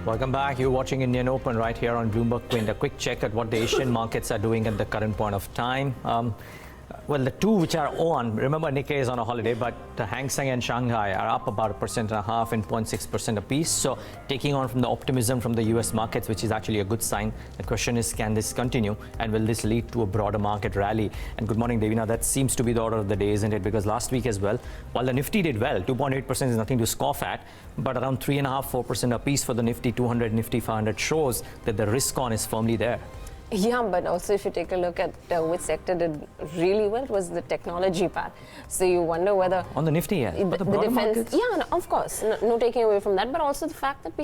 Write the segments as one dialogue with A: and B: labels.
A: Welcome back. You're watching Indian Open right here on BloombergQuint. A quick check at what the Asian markets are doing at the current point of time. Well, the two which are on, remember Nikkei is on a holiday, but the Hang Seng and Shanghai are up about 1.5% and 0.6% apiece. So taking on from the optimism from the US markets, which is actually a good sign. The question is, can this continue and will this lead to a broader market rally? And good morning, Devina. That seems to be the order of the day, isn't it? Because last week as well, while the Nifty did well, 2.8% is nothing to scoff at, but around 3.5–4% apiece for the Nifty 200, Nifty 500 shows that the risk on is firmly there.
B: Yeah, but also if you take a look at which sector did really well, it was the technology part. So you wonder whether...
A: On the Nifty, yeah.
B: The defense... Markets? Yeah, no, of course. No taking away from that. But also the fact that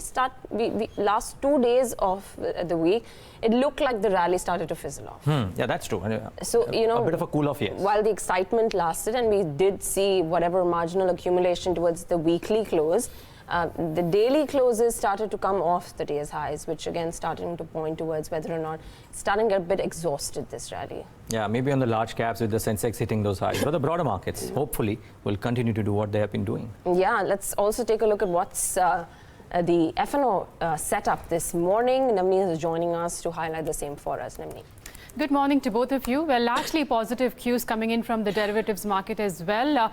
B: we last 2 days of the week, it looked like the rally started to fizzle off.
A: Yeah, that's true.
B: So, you know...
A: A bit of a cool-off, yes.
B: While the excitement lasted and we did see whatever marginal accumulation towards the weekly close, the daily closes started to come off the day's highs, which again starting to point towards whether or not it's starting to get a bit exhausted, this rally.
A: Yeah, maybe on the large caps with the Sensex hitting those highs. But the broader markets, hopefully, will continue to do what they have been doing. Yeah,
B: let's also take a look at what's the F&O setup this morning. Namni is joining us to highlight the same for us. Namni.
C: Good morning to both of you. Well, largely positive cues coming in from the derivatives market as well.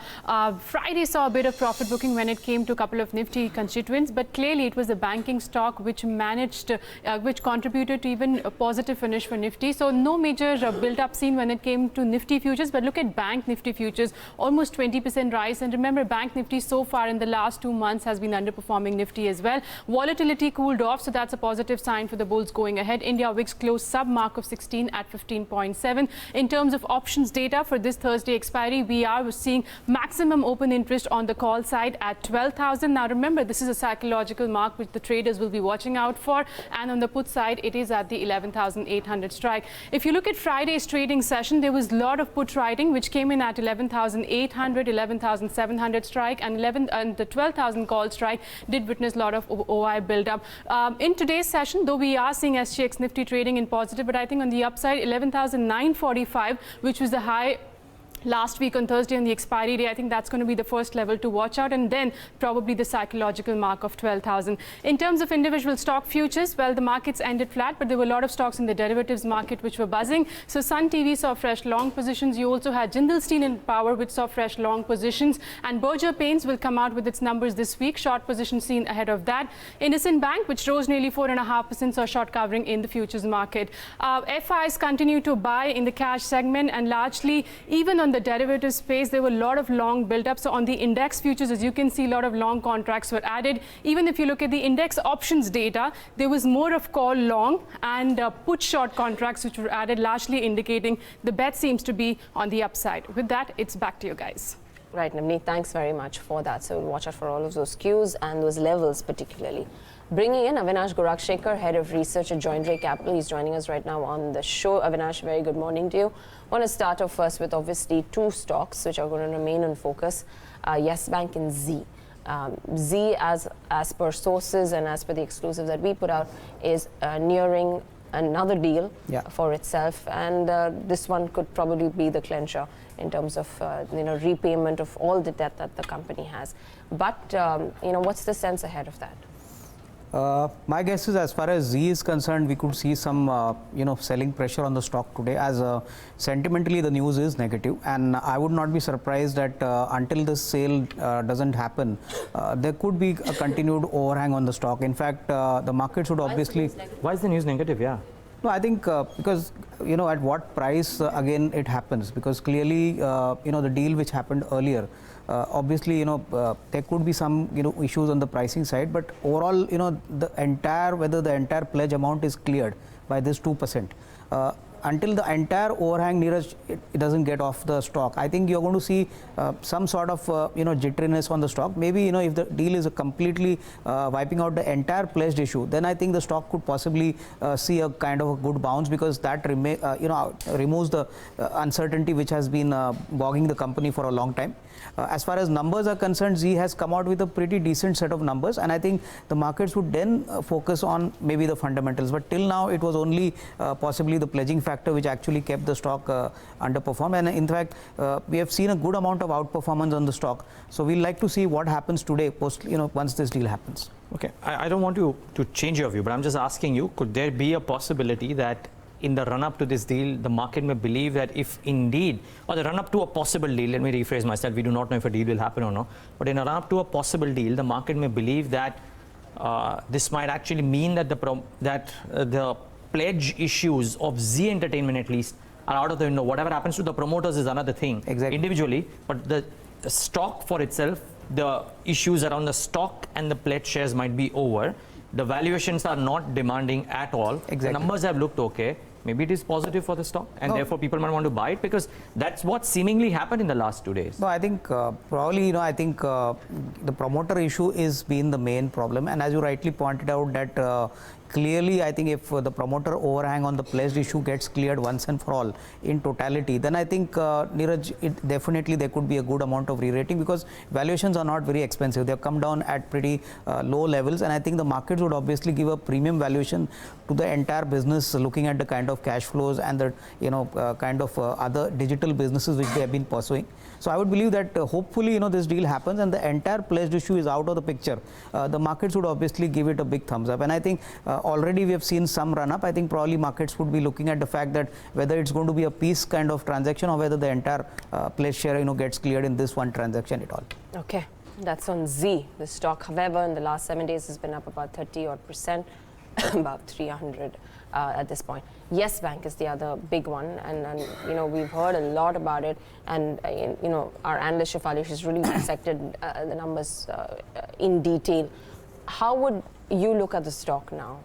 C: Friday saw a bit of profit booking when it came to a couple of Nifty constituents, but clearly it was the banking stock which which contributed to even a positive finish for Nifty. So no major build-up seen when it came to Nifty futures, but look at Bank Nifty futures, almost 20% rise. And remember, Bank Nifty so far in the last 2 months has been underperforming Nifty as well. Volatility cooled off, so that's a positive sign for the bulls going ahead. India VIX closed sub-mark of 16 at 15.7. In terms of options data for this Thursday expiry, we are seeing maximum open interest on the call side at 12,000. Now remember, this is a psychological mark which the traders will be watching out for, and on the put side it is at the 11,800 strike. If you look at Friday's trading session, there was a lot of put writing which came in at 11,800, 11,700 strike, and the 12,000 call strike did witness a lot of OI build up. In today's session, though we are seeing SGX Nifty trading in positive, but I think on the upside 11,945, which was the high last week on Thursday on the expiry day. I think that's going to be the first level to watch out, and then probably the psychological mark of 12,000. In terms of individual stock futures, well, the markets ended flat, but there were a lot of stocks in the derivatives market which were buzzing. So Sun TV saw fresh long positions. You also had Jindal Steel and Power which saw fresh long positions, and Berger Paints will come out with its numbers this week. Short position seen ahead of that. IndianOpen Bank, which rose nearly 4.5%, saw short covering in the futures market. FIs continue to buy in the cash segment, and largely even on the derivative space, there were a lot of long build-up. So on the index futures, as you can see, a lot of long contracts were added. Even if you look at the index options data, there was more of call long and put short contracts which were added, largely indicating the bet seems to be on the upside. With that, it's back to you guys.
B: Right, Namni, thanks very much for that. So we'll watch out for all of those cues and those levels particularly. Bringing in Avinash Gorakshakar, Head of Research at Joindre Capital. He's joining us right now on the show. Avinash, very good morning to you. I want to start off first with obviously two stocks which are going to remain in focus, Yes Bank and Z. Z, as per sources and as per the exclusive that we put out, is nearing another deal for itself, and this one could probably be the clincher in terms of repayment of all the debt that the company has. But what's the sense ahead of that?
D: My guess is, as far as Z is concerned, we could see some selling pressure on the stock today, as sentimentally the news is negative, and I would not be surprised that until this sale doesn't happen, there could be a continued overhang on the stock. In fact, the markets would obviously...
A: Why is the news negative? Yeah.
D: No, I think because, at what price again it happens, because clearly, the deal which happened earlier, obviously, there could be some, issues on the pricing side, but overall, whether the entire pledge amount is cleared by this 2%. Until the entire overhang, Neeraj, it doesn't get off the stock, I think you're going to see some sort of, jitteriness on the stock. Maybe, if the deal is completely wiping out the entire pledged issue, then I think the stock could possibly see a kind of a good bounce, because that removes the uncertainty which has been bogging the company for a long time. As far as numbers are concerned, Z has come out with a pretty decent set of numbers, and I think the markets would then focus on maybe the fundamentals. But till now, it was only possibly the pledging factor factor which actually kept the stock underperform. And in fact, we have seen a good amount of outperformance on the stock. So we'll like to see what happens today post, once this deal happens.
A: Okay, I don't want you to change your view, but I'm just asking you, could there be a possibility that in the run-up to this deal, the market may believe that if indeed, or the run-up to a possible deal, let me rephrase myself, we do not know if a deal will happen or not, but in a run-up to a possible deal, the market may believe that this might actually mean that the pledge issues of Zee Entertainment at least are out of the window. Whatever happens to the promoters is another thing, individually, but the stock for itself, the issues around the stock and the pledge shares might be over. The valuations are not demanding at all. The numbers have looked okay. Maybe it is positive for the stock, and therefore people might want to buy it, because that's what seemingly happened in the last 2 days.
D: No, I think probably, I think the promoter issue is been the main problem. And as you rightly pointed out that clearly, I think if the promoter overhang on the pledged issue gets cleared once and for all in totality, then I think, Neeraj, definitely there could be a good amount of re-rating, because valuations are not very expensive. They have come down at pretty low levels, and I think the markets would obviously give a premium valuation to the entire business, looking at the kind of cash flows and the kind of other digital businesses which they have been pursuing. So I would believe that hopefully this deal happens and the entire pledged issue is out of the picture. The markets would obviously give it a big thumbs up, and I think already we have seen some run up. I think probably markets would be looking at the fact that whether it's going to be a piece kind of transaction or whether the entire pledge share gets cleared in this one transaction at all.
B: Okay, that's on Zee. The stock, however, in the last 7 days has been up about 30% about 300 at this point. Yes Bank is the other big one, and we've heard a lot about it, and our analyst Shefali has really dissected the numbers in detail. How would you look at the stock now?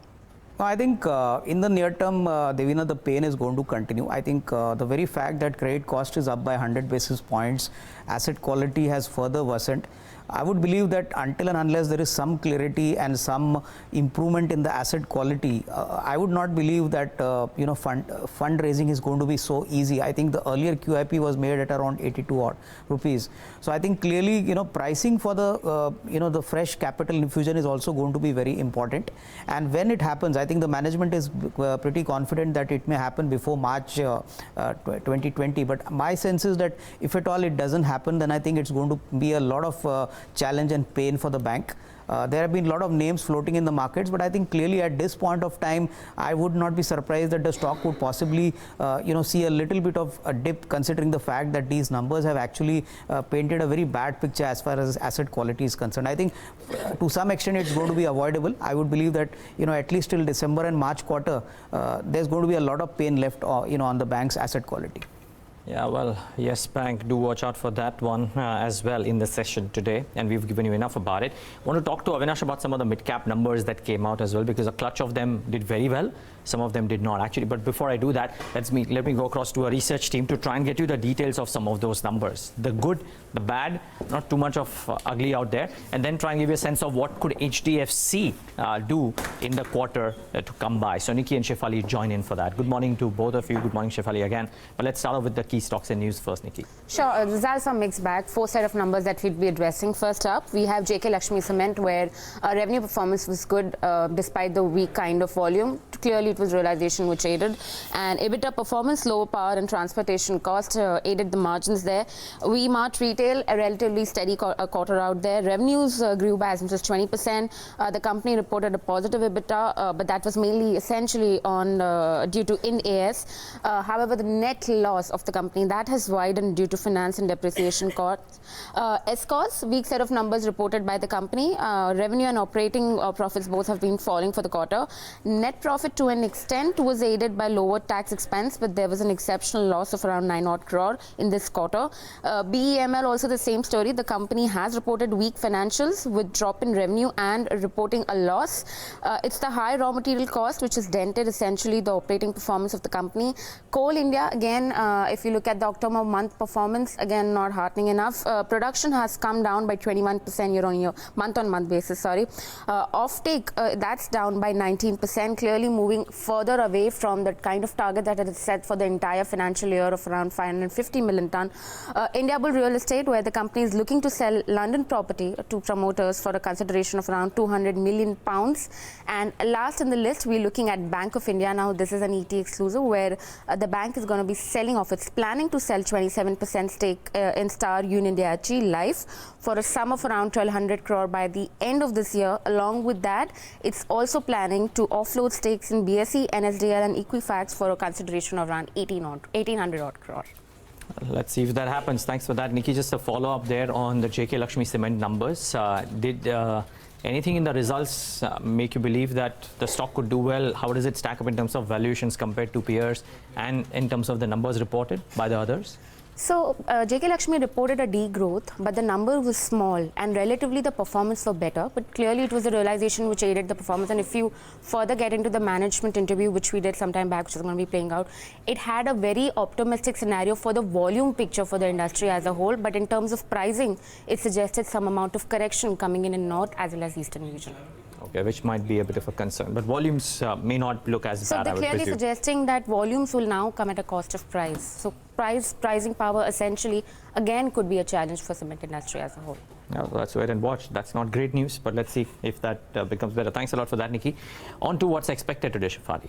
D: I think in the near term, Devina, the pain is going to continue. I think the very fact that credit cost is up by 100 basis points, asset quality has further worsened. I would believe that until and unless there is some clarity and some improvement in the asset quality, I would not believe that fundraising is going to be so easy. I think the earlier QIP was made at around 82 odd rupees. So I think clearly pricing for the the fresh capital infusion is also going to be very important. And when it happens, I think the management is pretty confident that it may happen before March 2020. But my sense is that if at all it doesn't happen, then I think it's going to be a lot of challenge and pain for the bank. There have been a lot of names floating in the markets, but I think clearly at this point of time, I would not be surprised that the stock would possibly, see a little bit of a dip, considering the fact that these numbers have actually painted a very bad picture as far as asset quality is concerned. I think to some extent it's going to be avoidable. I would believe that at least till December and March quarter, there's going to be a lot of pain left, on the bank's asset quality.
A: Yeah, well, Yes Bank, do watch out for that one as well in the session today, and we've given you enough about it. I want to talk to Avinash about some of the mid-cap numbers that came out as well, because a clutch of them did very well. Some of them did not actually. But before I do that, let me go across to a research team to try and get you the details of some of those numbers. The good, the bad, not too much of ugly out there, and then try and give you a sense of what could HDFC do in the quarter to come by. So Nikki and Shefali join in for that. Good morning to both of you. Good morning, Shefali, again. But let's start off with the key stocks and news first, Nikki.
E: Sure. Results are mixed bag. 4 set of numbers that we'll be addressing. First up, we have JK Lakshmi Cement, where revenue performance was good despite the weak kind of volume. Clearly, it was realization which aided. And EBITDA performance, lower power and transportation cost aided the margins there. V-Mart Retail, a relatively steady quarter out there. Revenues grew by as much as 20%. The company reported a positive EBITDA, but that was mainly essentially on due to Ind AS. However, the net loss of the company, that has widened due to finance and depreciation costs. Escorts, weak set of numbers reported by the company. Revenue and operating profits both have been falling for the quarter. Net profit to an extent was aided by lower tax expense, but there was an exceptional loss of around 9 odd crore in this quarter. BEML also the same story. The company has reported weak financials with drop in revenue and reporting a loss. It's the high raw material cost which has dented essentially the operating performance of the company. Coal India, again, if you you look at the October month performance, again, not heartening enough. Production has come down by 21% year-on-year, month-on-month basis, sorry. Offtake, that's down by 19%, clearly moving further away from the kind of target that it is set for the entire financial year of around 550 million ton. Indiabull Real Estate, where the company is looking to sell London property to promoters for a consideration of around 200 million pounds. And last in the list, we're looking at Bank of India. Now, this is an ET exclusive where the bank is going to be selling off. It's planning to sell 27% stake in Star Union Daiichi Life for a sum of around 1,200 crore by the end of this year. Along with that, it's also planning to offload stakes in BSE, NSDL and Equifax for a consideration of around 1,800 odd crore.
A: Let's see if that happens. Thanks for that, Nikki. Just a follow-up there on the JK Lakshmi Cement numbers. Did anything in the results make you believe that the stock could do well? How does it stack up in terms of valuations compared to peers and in terms of the numbers reported by the others?
E: So, JK Lakshmi reported a degrowth, but the number was small and relatively the performance was better. But clearly it was the realization which aided the performance. And if you further get into the management interview, which we did some time back, which is going to be playing out, it had a very optimistic scenario for the volume picture for the industry as a whole. But in terms of pricing, it suggested some amount of correction coming in North as well as Eastern region.
A: Okay, which might be a bit of a concern. But volumes may not look as
E: so
A: bad, I would
E: they're clearly
A: presume.
E: suggesting that volumes will now come at a cost of price. So pricing power essentially again could be a challenge for cement industry as a whole.
A: Yeah, well, let's wait and watch. That's not great news, but let's see if that becomes better. Thanks a lot for that, Nikki. On to what's expected today, Shafali.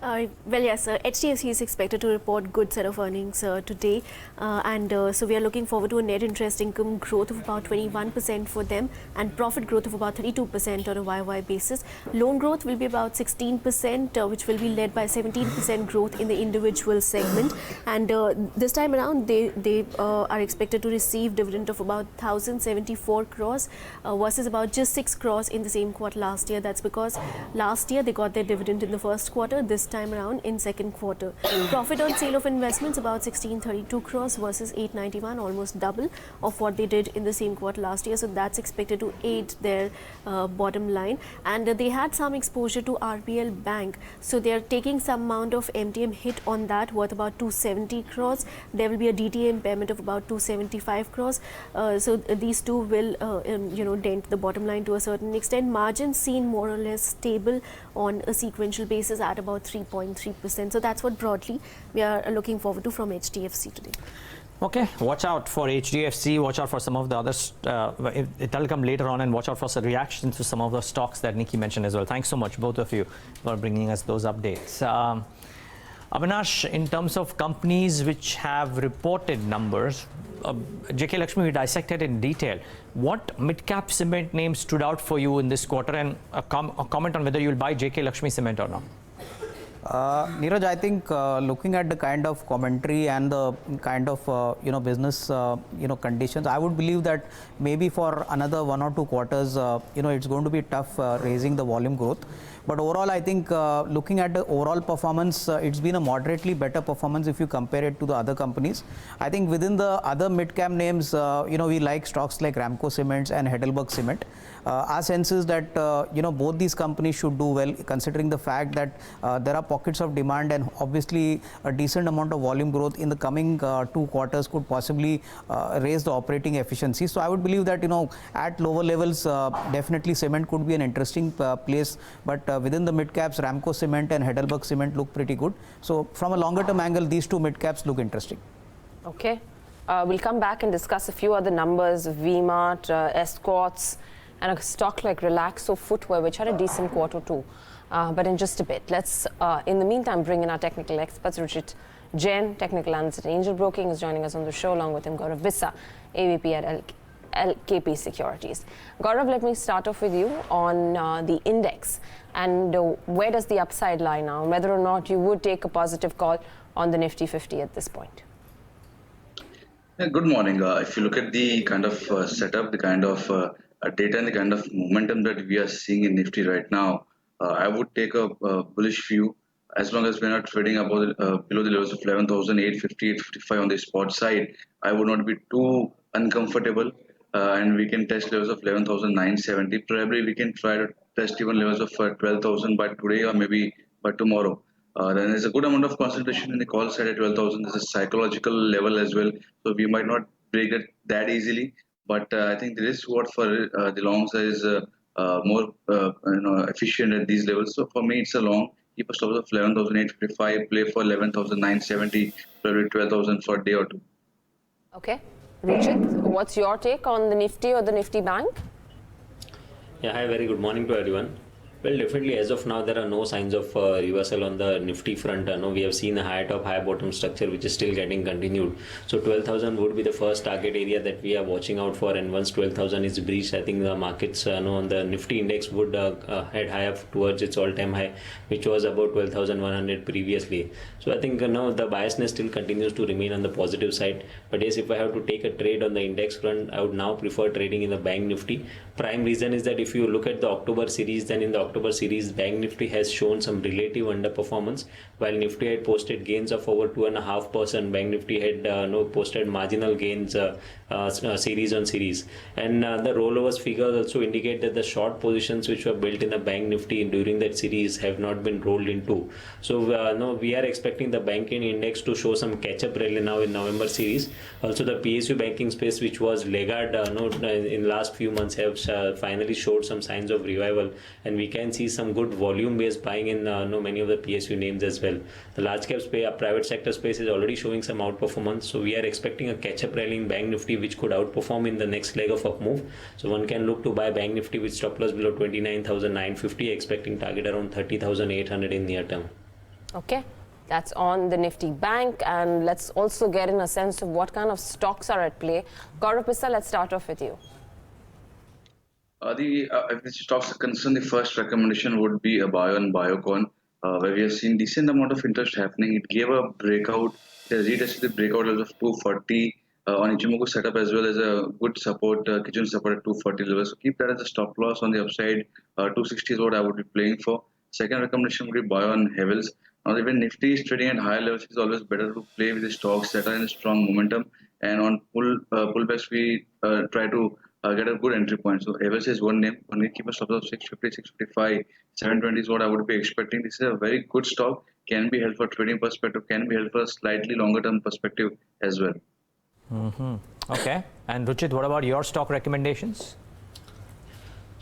F: Well, yes, HDFC is expected to report good set of earnings today, so we are looking forward to a net interest income growth of about 21% for them and profit growth of about 32% on a YY basis. Loan growth will be about 16%, which will be led by 17% growth in the individual segment. And this time around, they are expected to receive dividend of about 1,074 crores versus about just 6 crores in the same quarter last year. That's because last year they got their dividend in the first quarter. This time around in second quarter. Profit on sale of investments about 1632 crores versus 891, almost double of what they did in the same quarter last year. So that's expected to aid their bottom line. And they had some exposure to RBL Bank. So they are taking some amount of MTM hit on that worth about 270 crores. There will be a DTA impairment of about 275 crores. So these two will dent the bottom line to a certain extent. Margins seen more or less stable on a sequential basis at about 3.3%. So that's what broadly we are looking forward to from HDFC today.
A: Okay, watch out for HDFC, watch out for some of the others. It'll come later on, and watch out for some reactions to some of the stocks that Nikki mentioned as well. Thanks so much, both of you, for bringing us those updates. Avinash, in terms of companies which have reported numbers, JK Lakshmi, we dissected in detail. What mid-cap cement names stood out for you in this quarter, and a comment on whether you'll buy JK Lakshmi cement or not?
D: Neeraj, I think looking at the kind of commentary and the kind of business conditions, I would believe that maybe for another 1 or 2 quarters, it's going to be tough raising the volume growth. But overall, I think looking at the overall performance, it's been a moderately better performance if you compare it to the other companies. I think within the other mid-cap names, we like stocks like Ramco Cements and Heidelberg Cement. Our sense is that both these companies should do well, considering the fact that there are pockets of demand, and obviously a decent amount of volume growth in the coming 2 quarters could possibly raise the operating efficiency. So I would believe that at lower levels, definitely cement could be an interesting place. But within the mid caps, Ramco Cement and Heidelberg Cement look pretty good. So from a longer term angle, these 2 mid caps look interesting.
B: Okay, we'll come back and discuss a few other numbers: V-Mart, Escorts, and a stock like Relaxo Footwear, which had a decent quarter too. But in just a bit, let's, in the meantime, bring in our technical experts. Ruchit, Jain, technical analyst at Angel Broking, is joining us on the show, along with him Gaurav Bissa, AVP at LKP Securities. Gaurav, let me start off with you on the index, and where does the upside lie now, and whether or not you would take a positive call on the Nifty 50 at this point.
G: Yeah, good morning. If you look at the kind of setup, the kind of data and the kind of momentum that we are seeing in Nifty right now, I would take a bullish view as long as we're not trading above below the levels of 11,850, 855 on the spot side. I would not be too uncomfortable, and we can test levels of 11,970. Probably we can try to test even levels of 12,000 by today or maybe by tomorrow. Then there's a good amount of concentration in the call side at 12,000. There's a psychological level as well, so we might not break that easily. But I think the risk reward for the long side is more efficient at these levels. So for me, it's a long. Keep a stop of 11,855. Play for 11,970. Probably 12,000 for a day or two.
B: Okay. Ruchit, what's your take on the Nifty or the Nifty Bank?
H: Yeah, hi, very good morning to everyone. Well, definitely as of now, there are no signs of reversal on the Nifty front. We have seen a high top, high bottom structure which is still getting continued. So 12,000 would be the first target area that we are watching out for. And once 12,000 is breached, I think the markets on the Nifty index would head higher towards its all-time high, which was about 12,100 previously. So I think the biasness still continues to remain on the positive side. But yes, if I have to take a trade on the index front, I would now prefer trading in the Bank Nifty. Prime reason is that if you look at the October series, then in the October series, Bank Nifty has shown some relative underperformance, while Nifty had posted gains of over 2.5%. Bank Nifty had posted marginal gains series on series, and the rollovers figures also indicate that the short positions which were built in the Bank Nifty during that series have not been rolled into. So we are expecting the banking index to show some catch-up rally now in November series. Also, the PSU banking space, which was laggard in last few months, have finally showed some signs of revival, and we can see some good volume-based buying in many of the PSU names as well. The large cap space, private sector space is already showing some outperformance, so we are expecting a catch-up rally in Bank Nifty, which could outperform in the next leg of up move. So one can look to buy Bank Nifty with stop loss below 29,950, expecting target around 30,800 in near term.
B: Okay. That's on the Nifty Bank, and let's also get in a sense of what kind of stocks are at play. Gaurav, Bissa, let's start off with you.
G: If the stocks are concerned, the first recommendation would be a buy on Biocon, where we have seen decent amount of interest happening. It gave a breakout. It has retested the breakout level of 240 on Ichimoku setup, as well as a good support, kitchen support at 240 level. So keep that as a stop loss on the upside. 260 is what I would be playing for. Second recommendation would be buy on Havels. Now, even Nifty is trading at higher levels, it's always better to play with the stocks that are in strong momentum. And on pullbacks, we try to get a good entry point. So Havels is one name. One can keep a stop loss of 650, 655, 720 is what I would be expecting. This is a very good stock. Can be held for trading perspective. Can be held for a slightly longer term perspective as well.
A: Okay. And Ruchit, what about your stock recommendations?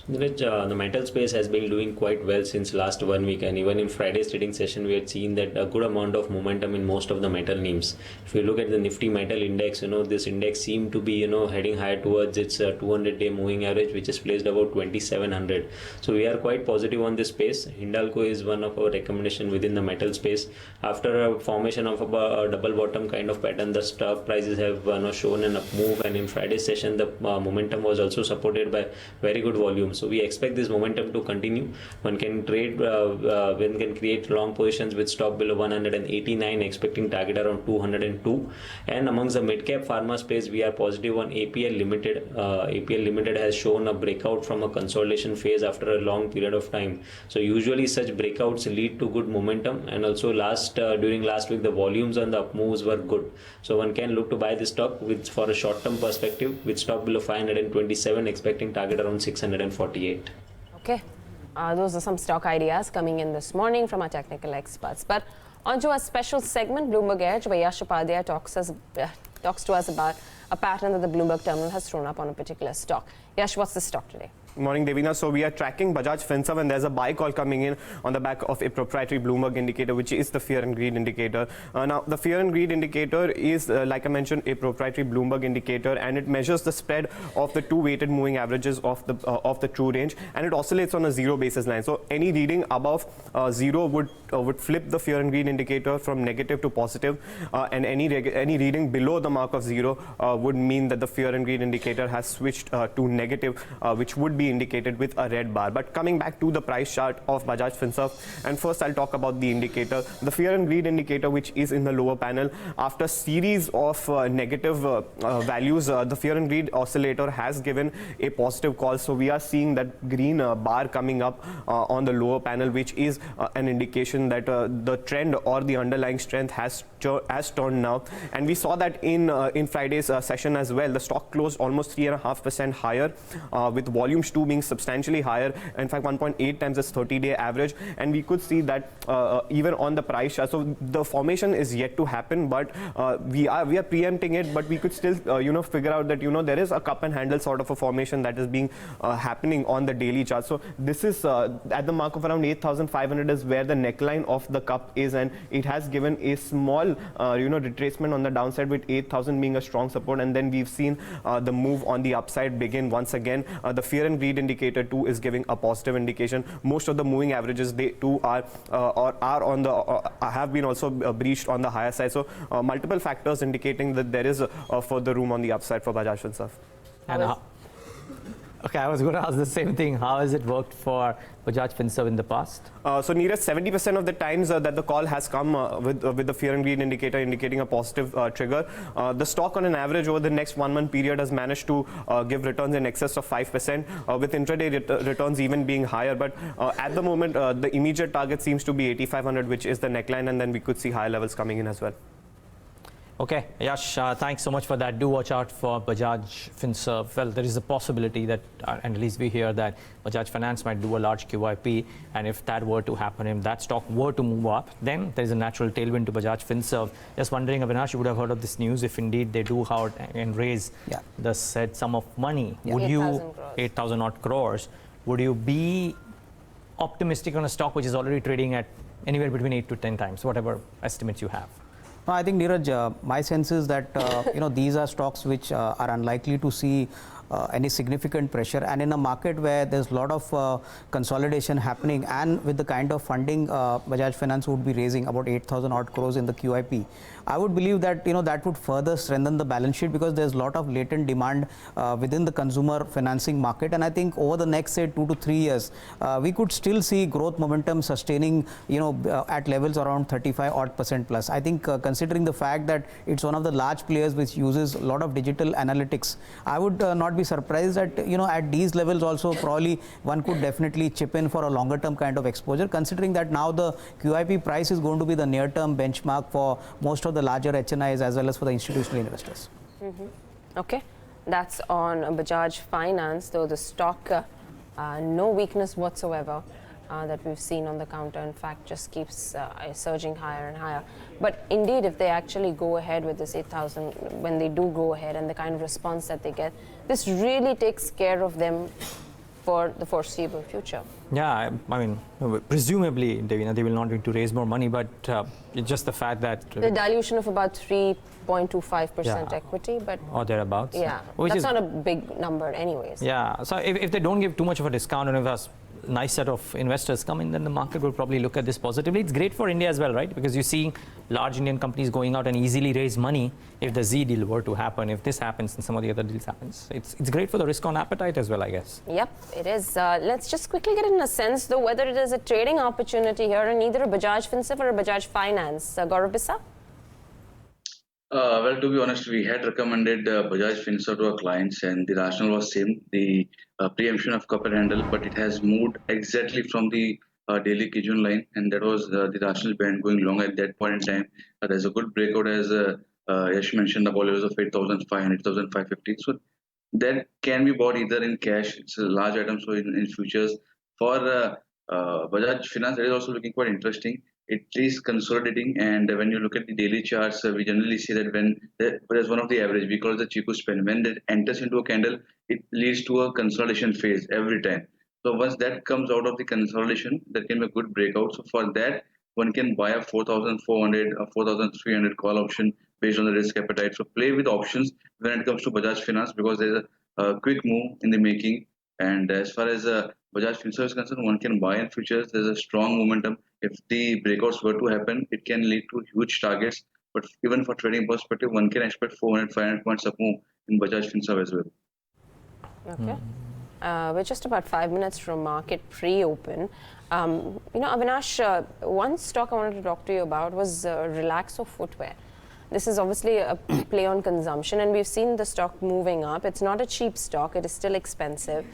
H: The metal space has been doing quite well since last 1 week, and even in Friday's trading session we had seen that a good amount of momentum in most of the metal names. If you look at the Nifty metal index, this index seemed to be heading higher towards its 200-day moving average, which is placed about 2,700. So we are quite positive on this space. Hindalco is one of our recommendation within the metal space. After a formation of a double bottom kind of pattern, the stock prices have shown an up move, and in Friday's session the momentum was also supported by very good volume. So we expect this momentum to continue. One can trade, one can create long positions with stop below 189, expecting target around 202. And amongst the mid-cap pharma space, we are positive on APL Limited. APL Limited has shown a breakout from a consolidation phase after a long period of time. So usually such breakouts lead to good momentum, and also during last week the volumes on the up moves were good. So one can look to buy this stock for a short-term perspective with stop below 527, expecting target around 648.
B: Okay, those are some stock ideas coming in this morning from our technical experts. But onto a special segment, Bloomberg Edge, where Yash Upadhyay talks to us about a pattern that the Bloomberg terminal has thrown up on a particular stock. Yash, what's the stock today?
I: Morning, Devina. So we are tracking Bajaj Finserv, and there's a buy call coming in on the back of a proprietary Bloomberg indicator, which is the fear and greed indicator. Now, the fear and greed indicator is, like I mentioned, a proprietary Bloomberg indicator, and it measures the spread of the two weighted moving averages of the true range, and it oscillates on a zero basis line. So any reading above zero would flip the fear and greed indicator from negative to positive, and any reading below the mark of zero would mean that the fear and greed indicator has switched to negative, which would be indicated with a red bar. But coming back to the price chart of Bajaj Finserv, and first I'll talk about the indicator, the fear and greed indicator, which is in the lower panel. After series of negative values, the fear and greed oscillator has given a positive call. So we are seeing that green bar coming up on the lower panel, which is an indication that the trend or the underlying strength has turned now. And we saw that in Friday's session as well. The stock closed almost 3.5% higher, with volumes H2 being substantially higher, in fact 1.8 times its 30-day average, and we could see that even on the price chart. So the formation is yet to happen, but we are preempting it, but we could still figure out that there is a cup and handle sort of a formation that is being happening on the daily chart. So this is at the mark of around 8,500 is where the neckline of the cup is, and it has given a small retracement on the downside, with 8,000 being a strong support, and then we've seen the move on the upside begin once again. The fear and greed indicator too is giving a positive indication. Most of the moving averages, they too are on the have been also breached on the higher side. So multiple factors indicating that there is further room on the upside for Bajaj Finserv.
A: And okay, I was going to ask the same thing. How has it worked for Bajaj Finserv in the past?
I: So nearest 70% of the times that the call has come with the fear and greed indicator indicating a positive trigger. The stock on an average over the next 1 month period has managed to give returns in excess of 5%, with intraday returns even being higher. But at the moment, the immediate target seems to be 8,500, which is the neckline, and then we could see higher levels coming in as well.
A: Okay, Yash, thanks so much for that. Do watch out for Bajaj Finserv. Well, there is a possibility that, and at least we hear that Bajaj Finance might do a large QIP, and if that were to happen, if that stock were to move up, then there is a natural tailwind to Bajaj Finserv. Just wondering, Avinash, you would have heard of this news. If indeed they do out and raise the said sum of money, would 8,000 odd crores, would you be optimistic on a stock which is already trading at anywhere between 8 to 10 times, whatever estimates you have?
D: No, I think, Neeraj, my sense is that these are stocks which are unlikely to see any significant pressure, and in a market where there's a lot of consolidation happening, and with the kind of funding Bajaj Finance would be raising, about 8,000 odd crores in the QIP, I would believe that that would further strengthen the balance sheet, because there's a lot of latent demand within the consumer financing market. And I think over the next, say, 2 to 3 years, we could still see growth momentum sustaining at levels around 35 odd % plus. I think considering the fact that it's one of the large players which uses a lot of digital analytics, I would not be surprised that at these levels also probably one could definitely chip in for a longer term kind of exposure, considering that now the QIP price is going to be the near term benchmark for most of the larger HNIs as well as for the institutional investors.
B: Okay, that's on Bajaj Finance, though the stock no weakness whatsoever that we've seen on the counter. In fact, just keeps surging higher and higher. But indeed, if they actually go ahead with this 8,000, when they do go ahead and the kind of response that they get, this really takes care of them for the foreseeable future.
A: Yeah, I mean, presumably, Devina, they will not need to raise more money, but it's just the fact that...
B: The dilution of about 3.25% equity, but...
A: Or thereabouts.
B: Yeah, that's not a big number anyways.
A: Yeah, so if they don't give too much of a discount, and if a nice set of investors come in, then the market will probably look at this positively. It's great for India as well, right? Because you see large Indian companies going out and easily raise money if the Z deal were to happen, if this happens and some of the other deals happens. It's great for the risk on appetite as well, I guess.
B: Yep, it is. Let's just quickly get in a sense, though, whether it is a trading opportunity here in either a Bajaj Finserv or a Bajaj Finance. Gaurav, Bissa?
G: Well, to be honest, we had recommended Bajaj Finserv to our clients, and the rationale was same, the preemption of cup and handle, but it has moved exactly from the daily Kijun line, and that was the rationale behind going long at that point in time. There's a good breakout, as Yash mentioned, the levels of 8,500, 8,550. So that can be bought either in cash. It's a large item, so in futures. For Bajaj Finance, it is also looking quite interesting. It is consolidating, and when you look at the daily charts, we generally see that when there's one of the average, we call it the Chiku span. When it enters into a candle, it leads to a consolidation phase every time. So once that comes out of the consolidation, that can be a good breakout. So for that, one can buy a 4,400 or 4,300 call option based on the risk appetite. So play with options when it comes to Bajaj Finance, because there's a quick move in the making. And as far as Bajaj Finserv is concerned, one can buy in futures. There's a strong momentum. If the breakouts were to happen, it can lead to huge targets. But even for trading perspective, one can expect 400, 500 points up move in Bajaj Finserv as well.
B: Okay. We're just about 5 minutes from market pre-open. Avinash, one stock I wanted to talk to you about was Relaxo Footwear. This is obviously a play on consumption, and we've seen the stock moving up. It's not a cheap stock. It is still expensive.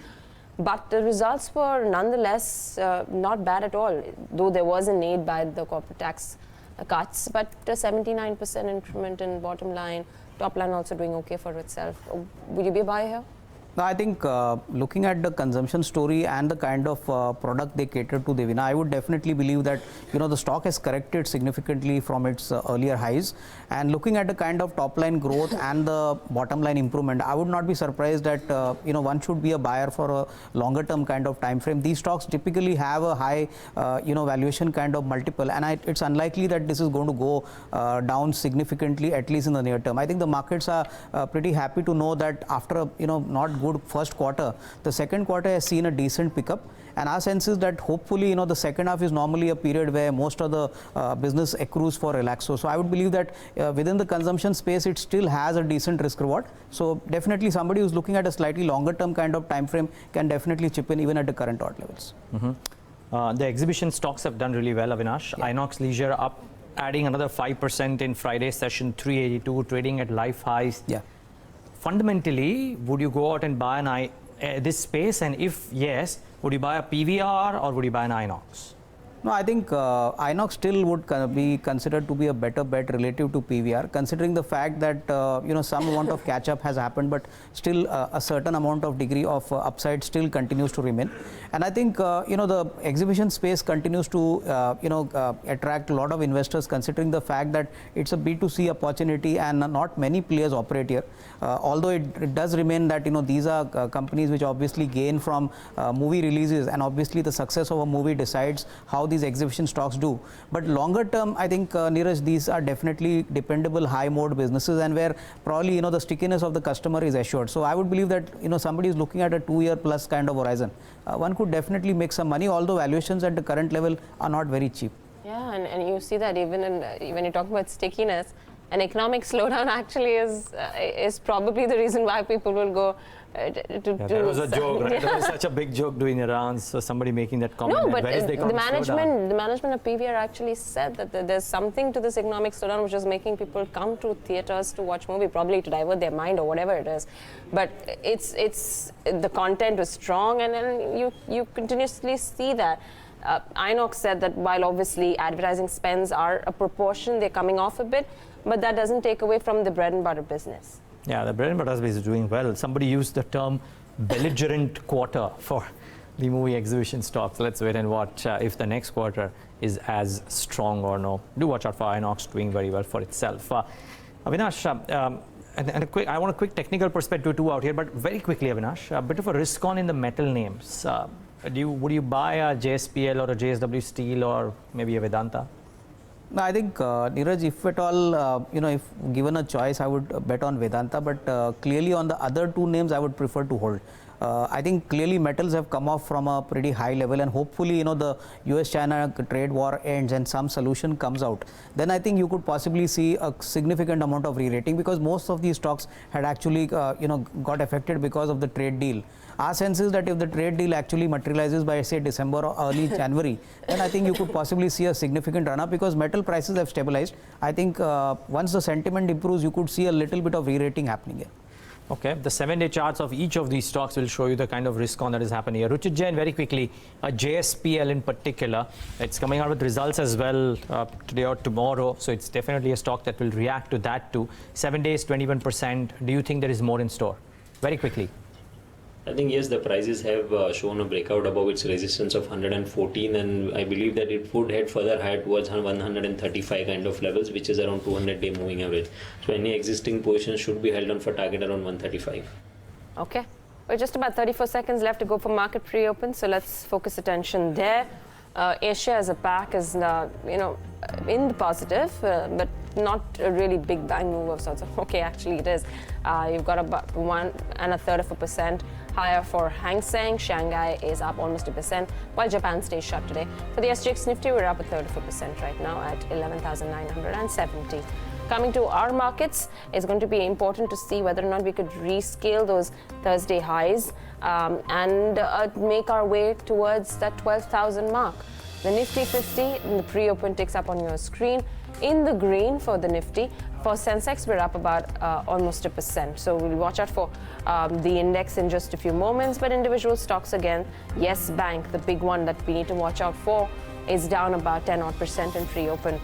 B: But the results were nonetheless not bad at all, though there was a need by the corporate tax cuts, but a 79% increment in bottom line, top line also doing okay for itself. Would you be a buyer here?
D: No, I think looking at the consumption story and the kind of product they cater to, Devina, I would definitely believe that the stock has corrected significantly from its earlier highs. And looking at the kind of top line growth and the bottom line improvement, I would not be surprised that one should be a buyer for a longer term kind of time frame. These stocks typically have a high valuation kind of multiple, and it's unlikely that this is going to go down significantly, at least in the near term. I think the markets are pretty happy to know that after a not good first quarter, the second quarter has seen a decent pickup, and our sense is that hopefully the second half is normally a period where most of the business accrues for relaxo. So I would believe that within the consumption space it still has a decent risk reward. So definitely somebody who's looking at a slightly longer term kind of time frame can definitely chip in even at the current odd levels.
A: The exhibition stocks have done really well, Avinash.
D: Yeah.
A: Inox Leisure up, adding another 5% in Friday's session, 382, trading at life highs.
D: Yeah.
A: Fundamentally, would you go out and buy this space? And if yes, would you buy a PVR or would you buy an Inox?
D: No, I think Inox still would be considered to be a better bet relative to PVR, considering the fact that some amount of catch up has happened, but still a certain amount of degree of upside still continues to remain. And I think the exhibition space continues to attract a lot of investors, considering the fact that it's a B2C opportunity and not many players operate here. Although it does remain that these are companies which obviously gain from movie releases, and obviously the success of a movie decides how these exhibition stocks do. But longer term, I think Neeraj, these are definitely dependable high mode businesses, and where probably the stickiness of the customer is assured. So I would believe that somebody is looking at a 2-year plus kind of horizon. One could definitely make some money, although valuations at the current level are not very cheap.
B: Yeah, and you see that even when you talk about stickiness, an economic slowdown actually is probably the reason why people will go
A: That was a joke, right? That was such a big joke doing the rounds. So somebody making that comment.
B: No, but
A: the
B: management of PVR actually said that there's something to this economic slowdown which is making people come to theaters to watch movie, probably to divert their mind or whatever it is. But it's the content was strong, and then you continuously see that. Inox said that while obviously advertising spends are a proportion, they're coming off a bit, but that doesn't take away from the bread and butter business.
A: Yeah, the bread and butter business is doing well. Somebody used the term belligerent quarter for the movie exhibition stocks. Let's wait and watch if the next quarter is as strong or no. Do watch out for Inox doing very well for itself. Avinash, I want a quick technical perspective too out here, but very quickly, Avinash, a bit of a risk on in the metal names. Would you buy a JSPL or a JSW Steel or maybe a Vedanta?
D: No, I think, Neeraj, if at all, if given a choice, I would bet on Vedanta, but clearly on the other two names, I would prefer to hold. I think clearly metals have come off from a pretty high level, and hopefully, the US-China trade war ends and some solution comes out. Then I think you could possibly see a significant amount of re-rating, because most of these stocks had actually, got affected because of the trade deal. Our sense is that if the trade deal actually materializes by, say, December or early January, then I think you could possibly see a significant run-up, because metal prices have stabilized. I think once the sentiment improves, you could see a little bit of re-rating happening here.
A: Okay, the 7-day charts of each of these stocks will show you the kind of risk on that is happening here. Ruchit, Jain, very quickly, a JSPL in particular, it's coming out with results as well today or tomorrow, so it's definitely a stock that will react to that too. 7 days, 21%. Do you think there is more in store? Very quickly.
H: I think yes, the prices have shown a breakout above its resistance of 114, and I believe that it would head further higher towards 135 kind of levels, which is around 200-day moving average. So any existing positions should be held on for target around 135.
B: Okay, we're just about 34 seconds left to go for market pre-open, so let's focus attention there. Asia as a pack is, in the positive, but not a really big bang move of sorts. Okay, actually it is. You've got about 1.33% higher for Hang Seng. Shanghai is up almost 1%, while Japan stays shut today. For the SGX Nifty, we're up at 34% right now at 11,970. Coming to our markets, it's going to be important to see whether or not we could rescale those Thursday highs and make our way towards that 12,000 mark. The Nifty 50 in the pre-open ticks up on your screen in the green for the Nifty. For Sensex, we're up about almost 1%. So we'll watch out for the index in just a few moments. But individual stocks again, Yes Bank, the big one that we need to watch out for, is down about 10% in pre-open.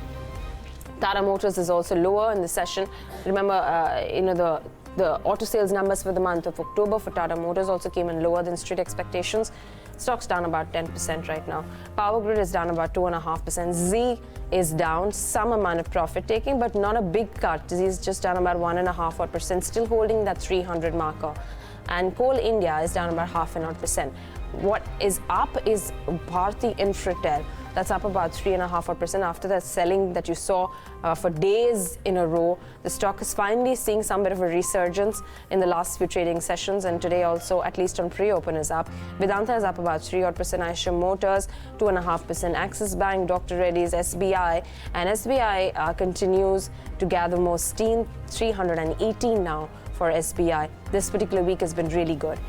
B: Tata Motors is also lower in the session. Remember, The auto sales numbers for the month of October for Tata Motors also came in lower than street expectations. Stock's down about 10% right now. Power Grid is down about 2.5%. Z is down, some amount of profit taking, but not a big cut. Z is just down about 1.5%, still holding that 300 marker. And Coal India is down about 0.5%. What is up is Bharti Infratel. That's up about 3.5% after that selling that you saw for days in a row. The stock is finally seeing some bit of a resurgence in the last few trading sessions, and today also, at least on pre-open, is up. Vedanta is up about 3% Eicher Motors, 2.5%. Axis Bank, Dr. Reddy's, SBI, and SBI continues to gather more steam. 318 now for SBI. This particular week has been really good.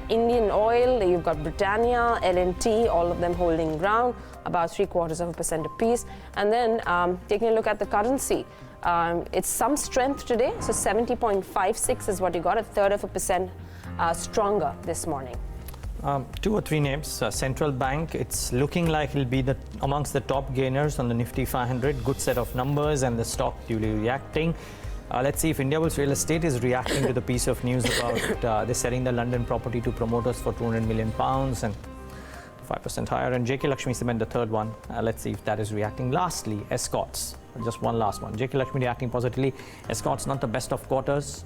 B: Indian Oil, you've got Britannia, L&T, all of them holding ground, about 0.75% apiece. And then taking a look at the currency, it's some strength today. So 70.56 is what you got, 1/3% stronger this morning.
A: 2 or 3 names. Central Bank, it's looking like it'll be amongst the top gainers on the Nifty 500. Good set of numbers and the stock duly reacting. Let's see if Indiabulls Real Estate is reacting to the piece of news about they're selling the London property to promoters for £200 million and 5% higher. And JK Lakshmi Cement, the third one. Let's see if that is reacting. Lastly, Escorts. Just one last one. JK Lakshmi reacting positively. Escorts, not the best of quarters.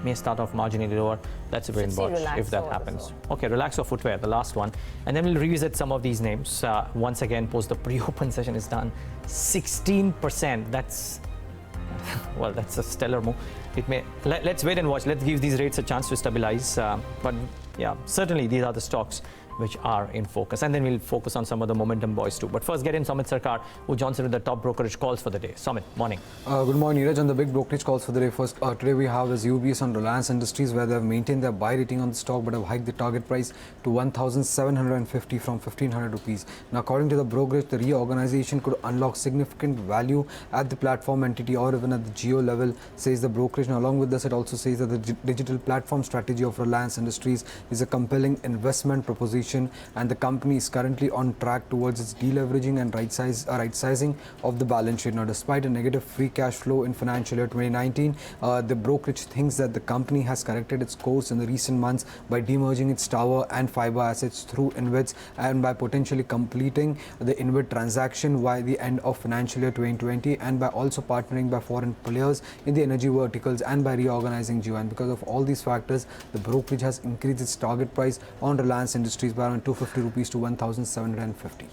A: May start off marginally lower. Let's wait and watch if that happens. Okay, Relaxo Footwear, the last one. And then we'll revisit some of these names. Once again, post the pre-open session is done. 16%. That's well, that's a stellar move. It may let's wait and watch. Let's give these rates a chance to stabilize. But yeah, certainly these are the stocks which are in focus. And then we'll focus on some of the momentum boys too. But first, get in Samit Sarkar, who joins in with the top brokerage calls for the day. Samit, morning.
J: Good morning, Neeraj. On the big brokerage calls for the day, first, today we have is UBS on Reliance Industries, where they have maintained their buy rating on the stock but have hiked the target price to 1,750 from 1,500 rupees. Now, according to the brokerage, the reorganization could unlock significant value at the platform entity or even at the geo level, says the brokerage. Now, along with this, it also says that the digital platform strategy of Reliance Industries is a compelling investment proposition, and the company is currently on track towards its deleveraging and right-sizing of the balance sheet. Now, despite a negative free cash flow in financial year 2019, the brokerage thinks that the company has corrected its course in the recent months by demerging its tower and fiber assets through InvITs and by potentially completing the InvIT transaction by the end of financial year 2020, and by also partnering by foreign players in the energy verticals and by reorganizing Geo. And because of all these factors, the brokerage has increased its target price on Reliance Industries by around 250 rupees to 1,750.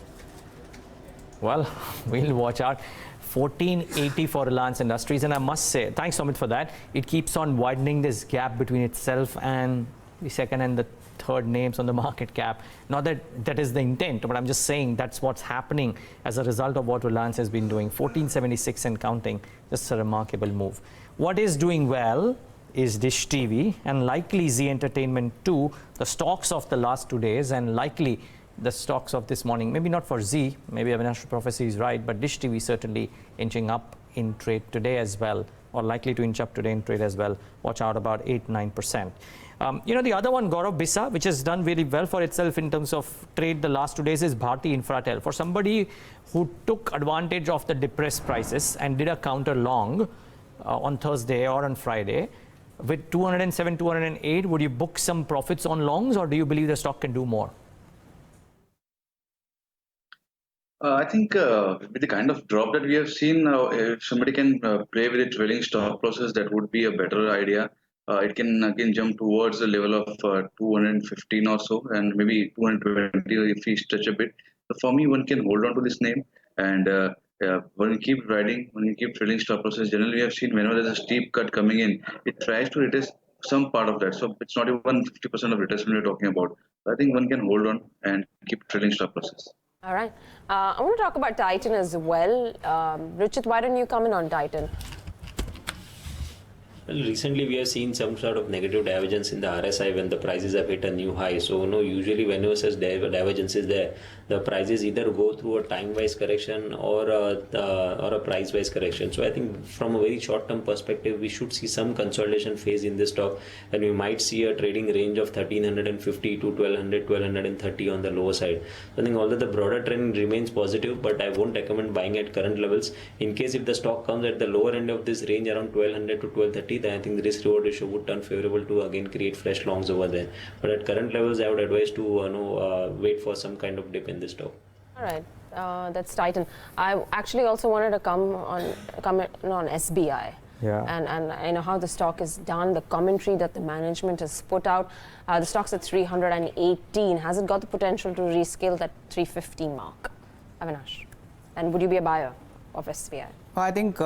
A: Well, we'll watch out. 1480 for Reliance Industries, and I must say, thanks Samit for that. It keeps on widening this gap between itself and the second and the third names on the market cap. Not that that is the intent, but I'm just saying that's what's happening as a result of what Reliance has been doing. 1476 and counting, just a remarkable move. What is doing well is Dish TV and likely Z Entertainment too, the stocks of the last 2 days, and likely the stocks of this morning. Maybe not for Z, maybe Avinash prophecy is right, but Dish TV certainly inching up in trade today as well, or likely to inch up today in trade as well. Watch out, about 8-9%. The other one, Gaurav, Bissa, which has done very well for itself in terms of trade the last 2 days, is Bharti Infratel. For somebody who took advantage of the depressed prices and did a counter long on Thursday or on Friday, with 207, 208, would you book some profits on longs, or do you believe the stock can do more?
G: I think with the kind of drop that we have seen, if somebody can play with the trailing stop losses, that would be a better idea. It can again jump towards the level of 215 or so, and maybe 220 if we stretch a bit. So for me, one can hold on to this name, and when you keep riding, when you keep trailing stop losses, generally we have seen whenever there's a steep cut coming in, it tries to retest some part of that. So it's not even 50% of retestment we're talking about. I think one can hold on and keep trailing stop losses.
B: All right. I want to talk about Titan as well. Ruchit, why don't you come in on Titan?
H: Well, recently we have seen some sort of negative divergence in the RSI when the prices have hit a new high. So, usually whenever such divergence is there, the prices either go through a time-wise correction or a price-wise correction. So I think from a very short-term perspective, we should see some consolidation phase in this stock, and we might see a trading range of 1350 to 1200, 1230 on the lower side. So I think although the broader trend remains positive, but I won't recommend buying at current levels. In case if the stock comes at the lower end of this range around 1200 to 1230, then I think the risk reward ratio would turn favorable to again create fresh longs over there. But at current levels, I would advise to wait for some kind of dip in this stock.
B: All right, that's Titan. I actually also wanted to comment on SBI.
A: Yeah.
B: And you know how the stock is done, the commentary that the management has put out. The stock's at 318. Has it got the potential to rescale that 350 mark? Avinash, and would you be a buyer of SBI?
D: I think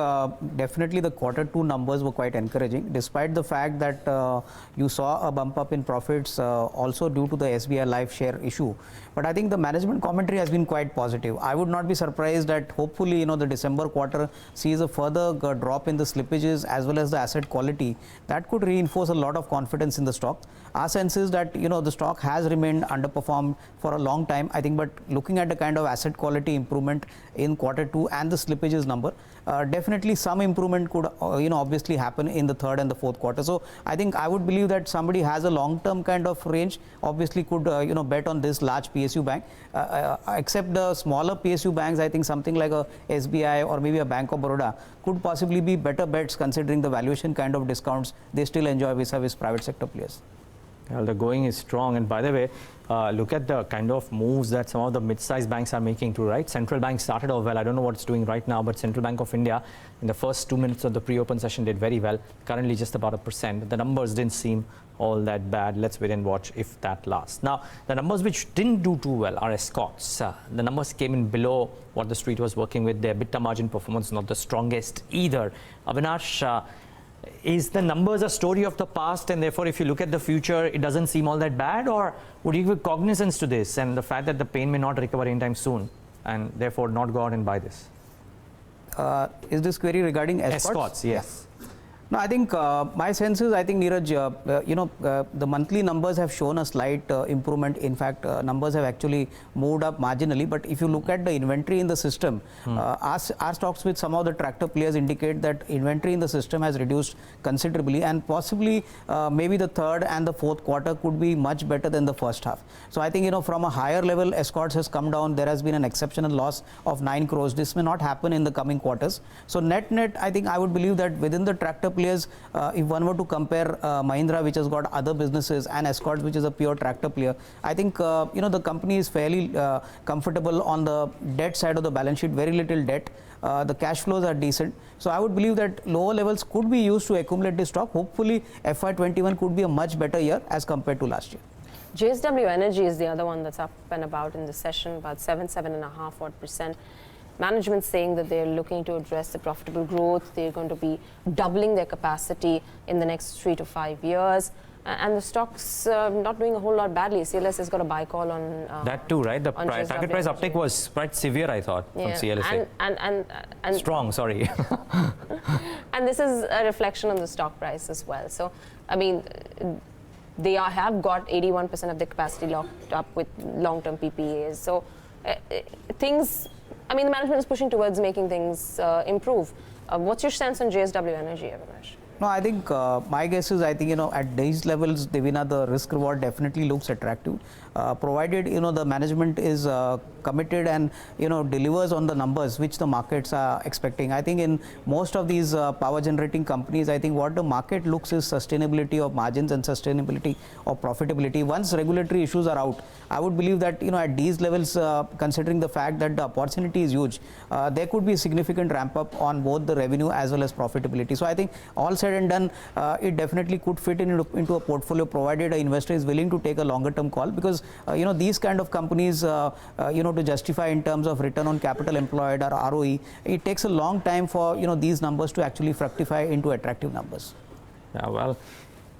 D: definitely the Q2 numbers were quite encouraging, despite the fact that you saw a bump up in profits also due to the SBI Life share issue. But I think the management commentary has been quite positive. I would not be surprised that hopefully the December quarter sees a further drop in the slippages as well as the asset quality. That could reinforce a lot of confidence in the stock. Our sense is that the stock has remained underperformed for a long time, I think, but looking at the kind of asset quality improvement in Q2 and the slippages number, definitely some improvement could obviously happen in the third and the fourth quarter. So I think I would believe that somebody has a long-term kind of range, obviously could bet on this large PSU bank. Except the smaller PSU banks, I think something like a SBI or maybe a Bank of Baroda could possibly be better bets considering the valuation kind of discounts they still enjoy vis-a-vis private sector players.
A: Well, the going is strong, and by the way, look at the kind of moves that some of the mid-sized banks are making too, right? Central Bank started off well. I don't know what it's doing right now, but Central Bank of India in the first 2 minutes of the pre-open session did very well. Currently just about 1%. The numbers didn't seem all that bad. Let's wait and watch if that lasts. Now, the numbers which didn't do too well are escorts. The numbers came in below what the street was working with. Their EBITDA margin performance not the strongest either. Avinash, is the numbers a story of the past, and therefore if you look at the future it doesn't seem all that bad, or would you give cognizance to this and the fact that the pain may not recover anytime soon and therefore not go out and buy this?
D: Is this query regarding escorts?
A: Escorts, yes.
D: No, I think my sense is, I think Neeraj, the monthly numbers have shown a slight improvement. In fact, numbers have actually moved up marginally. But if you look at the inventory in the system, our stocks with some of the tractor players indicate that inventory in the system has reduced considerably, and possibly maybe the third and the fourth quarter could be much better than the first half. So I think from a higher level, escorts has come down. There has been an exceptional loss of 9 crores. This may not happen in the coming quarters. So net, I think I would believe that within the tractor players, if one were to compare Mahindra, which has got other businesses, and Escorts, which is a pure tractor player, I think the company is fairly comfortable on the debt side of the balance sheet. Very little debt. The cash flows are decent. So I would believe that lower levels could be used to accumulate this stock. Hopefully FY21 could be a much better year as compared to last year.
B: JSW Energy is the other one that's up and about in the session, about 7.5% odd. Management saying that they're looking to address the profitable growth. They're going to be doubling their capacity in the next 3 to 5 years. And the stock's not doing a whole lot badly. CLS has got a buy call on
A: that too, right? The target price uptake was quite severe, I thought, from CLSA.
B: And
A: strong, sorry.
B: And this is a reflection on the stock price as well. So, I mean, they have got 81% of the capacity locked up with long-term PPAs. So, the management is pushing towards making things improve. What's your sense on JSW Energy, Avinash?
D: No, I think my guess is, at these levels, Devina, the risk reward definitely looks attractive, provided the management is committed and delivers on the numbers which the markets are expecting. I think in most of these power generating companies, I think what the market looks is sustainability of margins and sustainability of profitability. Once regulatory issues are out, I would believe that at these levels, considering the fact that the opportunity is huge, there could be a significant ramp up on both the revenue as well as profitability. So I think all said and done, it definitely could fit into a portfolio, provided an investor is willing to take a longer term call, because these kind of companies, to justify in terms of return on capital employed or ROE, it takes a long time for these numbers to actually fructify into attractive numbers.
A: Yeah, well,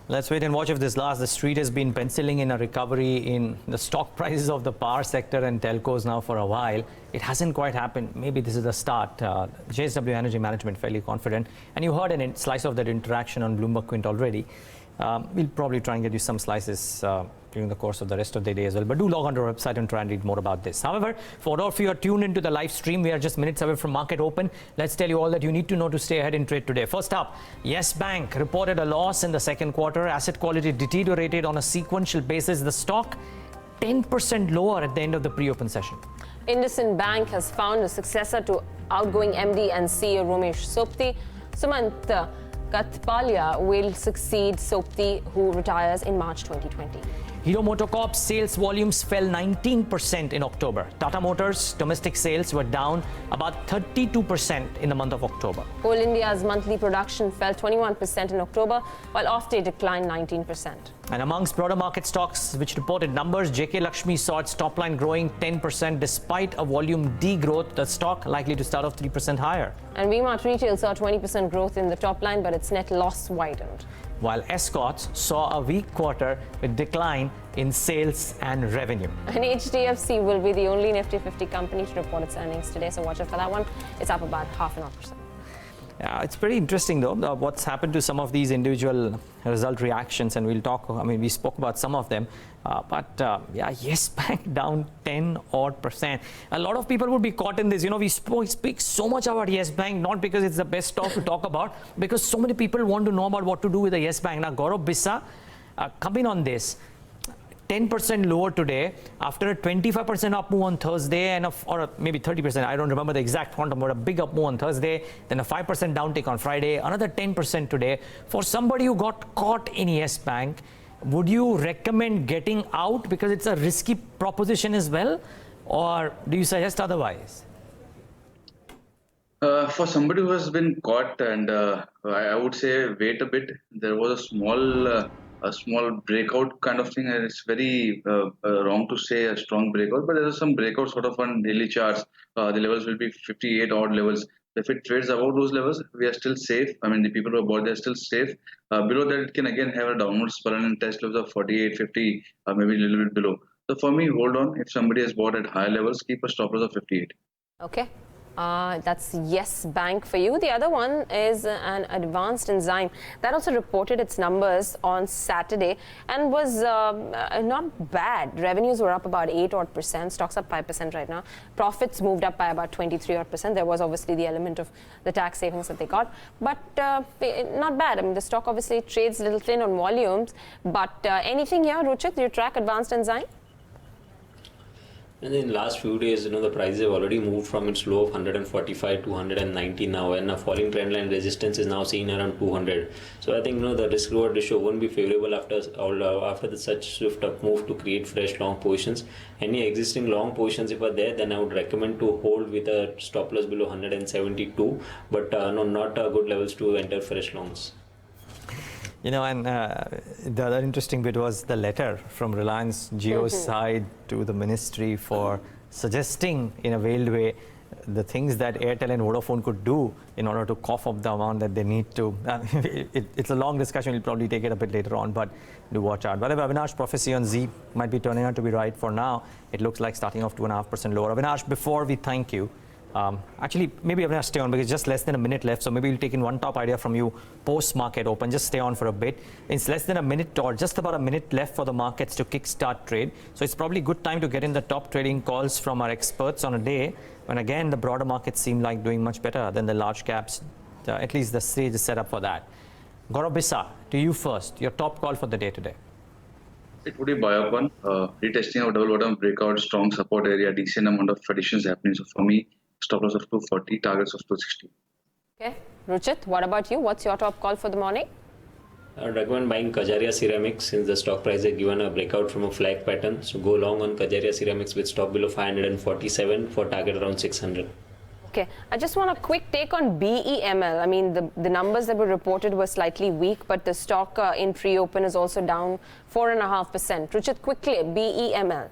A: let's wait and watch if this lasts. The street has been penciling in a recovery in the stock prices of the power sector and telcos now for a while. It hasn't quite happened. Maybe this is the start. JSW Energy management fairly confident. And you heard a slice of that interaction on BloombergQuint already. We'll probably try and get you some slices during the course of the rest of the day as well. But do log on to our website and try and read more about this. However, for all of you who are tuned into the live stream, we are just minutes away from market open. Let's tell you all that you need to know to stay ahead in trade today. First up, Yes Bank reported a loss in the second quarter. Asset quality deteriorated on a sequential basis. The stock 10% lower at the end of the pre-open session.
B: IndianOpen Bank has found a successor to outgoing MD and CEO Ramesh Sopti. Sumant Katpalia will succeed Sopti, who retires in March 2020.
A: Hero MotoCorp sales volumes fell 19% in October. Tata Motors domestic sales were down about 32% in the month of October.
B: Coal India's monthly production fell 21% in October, while offtake declined 19%.
A: And amongst broader market stocks which reported numbers, JK Lakshmi saw its top line growing 10% despite a volume degrowth. The stock likely to start off 3% higher.
B: And VMart Retail saw 20% growth in the top line, but its net loss widened.
A: While Escorts saw a weak quarter with decline in sales and revenue.
B: And HDFC will be the only Nifty 50 company to report its earnings today, so watch out for that one. It's up about 0.5%.
A: It's pretty interesting though, what's happened to some of these individual result reactions, and we'll talk, we spoke about some of them, Yes Bank down 10% odd. A lot of people would be caught in this. We speak so much about Yes Bank, not because it's the best stock to talk about, because so many people want to know about what to do with the Yes Bank. Now, Gaurav, Bissa, come in on this. 10% lower today after a 25% up move on Thursday or maybe 30%. I don't remember the exact quantum, but a big up move on Thursday, then a 5% downtick on Friday, another 10% today. For somebody who got caught in Yes Bank, would you recommend getting out because it's a risky proposition as well, or do you suggest otherwise?
G: For somebody who has been caught, and I would say wait a bit. There was a small breakout kind of thing, and it's very wrong to say a strong breakout, but there is some breakout sort of on daily charts. The levels will be 58 odd levels. If it trades above those levels, we are still safe. The people who are bought, they're still safe. Below that, it can again have a downward spiral and test levels of 48, 50, maybe a little bit below. So for me, hold on. If somebody has bought at higher levels, keep a stop loss of 58.
B: Okay. That's Yes Bank for you. The other one is an advanced enzyme that also reported its numbers on Saturday and was not bad. Revenues were up about 8 odd percent. Stocks up 5% right now. Profits moved up by about 23 odd percent. There was obviously the element of the tax savings that they got, but not bad. The stock obviously trades a little thin on volumes, but anything here, Ruchit? Do you track advanced enzyme?
H: And in the last few days, the prices have already moved from its low of 145 to 190 now, and a falling trend line resistance is now seen around 200. So I think the risk reward ratio won't be favorable after the such swift up move to create fresh long positions. Any existing long positions, if are there, then I would recommend to hold with a stop loss below 172, but not good levels to enter fresh longs.
A: And the other interesting bit was the letter from Reliance Jio's side to the ministry for suggesting in a veiled way the things that Airtel and Vodafone could do in order to cough up the amount that they need to. It's a long discussion. We'll probably take it a bit later on, but do watch out. Whatever Avinash prophecy on Z might be turning out to be right for now. It looks like starting off 2.5% lower. Avinash, before we thank you, actually, maybe I'm going to stay on because just less than a minute left. So maybe we'll take in one top idea from you post-market open. Just stay on for a bit. It's less than a minute or just about a minute left for the markets to kickstart trade. So it's probably a good time to get in the top trading calls from our experts on a day when, again, the broader markets seem like doing much better than the large caps. At least the stage is set up for that. Gaurav, Bissa, to you first. Your top call for the day today.
G: It would be buy up one. Retesting of double bottom breakout, strong support area, decent amount of additions happening. So for me, stop loss of 240, targets of 260.
B: Okay. Ruchit, what about you? What's your top call for the morning?
H: I would recommend buying Kajaria Ceramics since the stock price has given a breakout from a flag pattern. So go long on Kajaria Ceramics with stop below 547 for target around 600.
B: Okay, I just want a quick take on BEML. The numbers that were reported were slightly weak, but the stock in pre-open is also down 4.5%. Ruchit, quickly, BEML.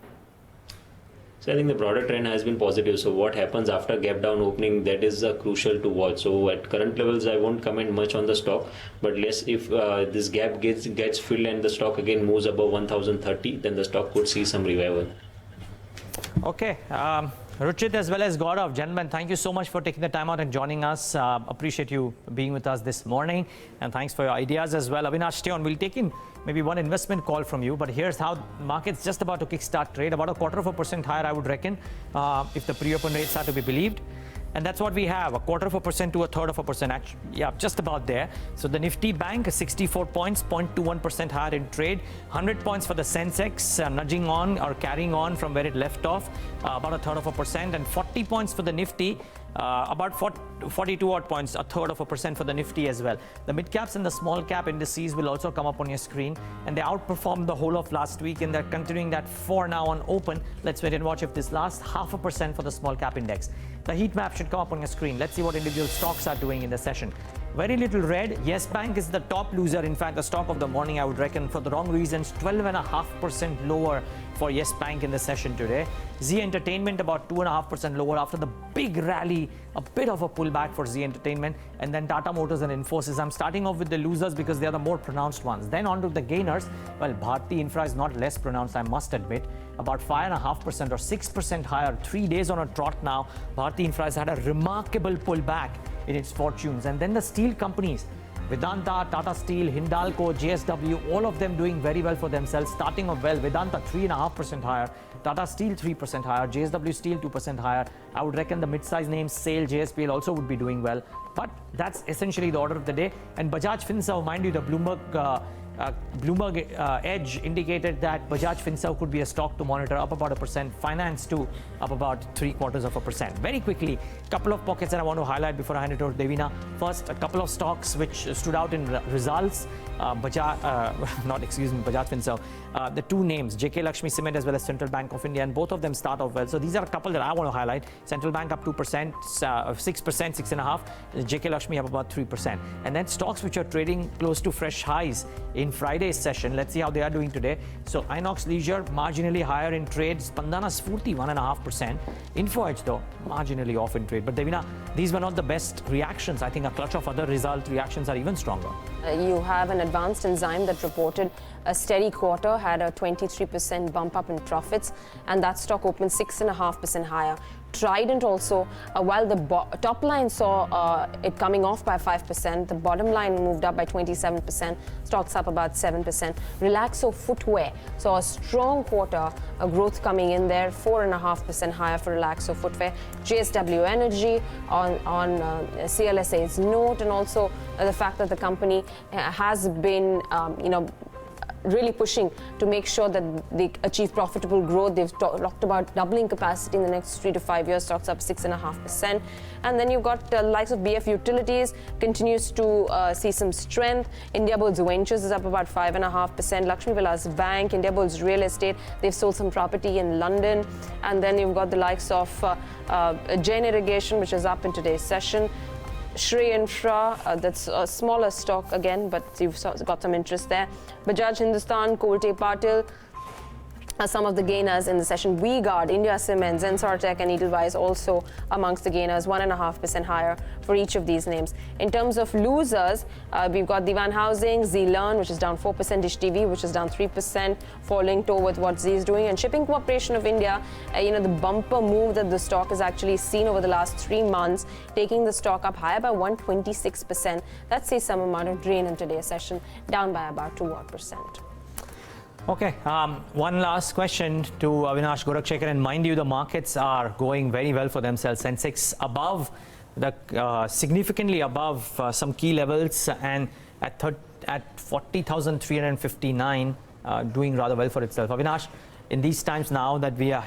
H: So I think the broader trend has been positive. So what happens after gap down opening, that is crucial to watch. So at current levels, I won't comment much on the stock. But if this gap gets filled and the stock again moves above 1030, then the stock could see some revival.
A: Okay. Ruchit as well as Gaurav. Gentlemen, thank you so much for taking the time out and joining us. Appreciate you being with us this morning. And thanks for your ideas as well. Avinash, stay on. We'll take in maybe one investment call from you. But here's how market's just about to kickstart trade. About 0.25% higher, I would reckon, if the pre-open rates are to be believed. And that's what we have, 0.25% to 1/3%. Actually, yeah, just about there. So the Nifty Bank, 64 points, 0.21% higher in trade. 100 points for the Sensex, nudging on or carrying on from where it left off, about 1/3%. And 40 points for the Nifty, about 42 odd points, 1/3% for the Nifty as well. The mid caps and the small cap indices will also come up on your screen, and they outperformed the whole of last week, and they're continuing that for now on open. Let's wait and watch if this lasts. 0.5% for the small cap index. The heat map should come up on your screen. Let's see what individual stocks are doing in the session. Very little red. Yes Bank is the top loser. In fact, the stock of the morning, I would reckon, for the wrong reasons. 12.5% lower for Yes Bank in the session today. Z Entertainment about 2.5% lower after the big rally. A bit of a pullback for Z Entertainment. And then Tata Motors and Infosys. I'm starting off with the losers because they are the more pronounced ones. Then on to the gainers. Well, Bharti Infra is not less pronounced, I must admit. About 5.5% or 6% higher. 3 days on a trot now. Bharti Infra has had a remarkable pullback in its fortunes. And then the steel companies, Vedanta, Tata Steel, Hindalco, JSW, all of them doing very well for themselves, starting off well. Vedanta 3.5% higher, Tata Steel 3% higher, JSW Steel 2% higher. I would reckon the mid-size names, SAIL, JSPL also would be doing well. But that's essentially the order of the day. And Bajaj Finserv, mind you, the Bloomberg Edge indicated that Bajaj Finserv could be a stock to monitor, up about 1%. Finance too, up about 0.75%. Very quickly, a couple of pockets that I want to highlight before I hand it over to Devina. First, a couple of stocks which stood out in results. Bajaj Finserv. The two names, JK Lakshmi Cement as well as Central Bank of India, and both of them start off well. So these are a couple that I want to highlight. Central Bank up 2%, 6%, 6.5%. JK Lakshmi up about 3%. And then stocks which are trading close to fresh highs in Friday's session. Let's see how they are doing today. So Inox Leisure marginally higher in trade. Spandana Sphoorti 1.5%. Info Edge though marginally off in trade. But Devina, these were not the best reactions. I think a clutch of other result reactions are even stronger.
B: You have an advanced enzyme that reported a steady quarter, had a 23% bump up in profits, and that stock opened 6.5% higher. Trident also, while the top line saw it coming off by 5%, the bottom line moved up by 27%, stocks up about 7%. Relaxo Footwear saw a strong quarter, a growth coming in there, 4.5% higher for Relaxo Footwear. JSW Energy on CLSA's note, and also the fact that the company has been, really pushing to make sure that they achieve profitable growth. They've talked about doubling capacity in the next 3 to 5 years, stocks up 6.5%. And then you've got the likes of BF Utilities continues to see some strength. Indiabulls Ventures is up about 5.5%. Lakshmi Vilas Bank, Indiabulls Real Estate, they've sold some property in London. And then you've got the likes of Jain Irrigation, which is up in today's session. Shree Infra, that's a smaller stock again, but you've got some interest there. Bajaj Hindustan, Kolte Patil, some of the gainers in the session. WeGuard, India Cements, Zensar and Edelweiss also amongst the gainers, 1.5% higher for each of these names. In terms of losers, we've got Divan Housing, Z-Learn, which is down 4%, Dish TV, which is down 3%, falling toe with what Z is doing. And Shipping Corporation of India, the bumper move that the stock has actually seen over the last 3 months, taking the stock up higher by 126%. That sees some amount of drain in today's session, down by about 2%.
A: Okay, one last question to Avinash, Gorakshakar, and mind you, the markets are going very well for themselves. Sensex above, significantly above some key levels, and at 40,359, doing rather well for itself. Avinash, in these times now that we are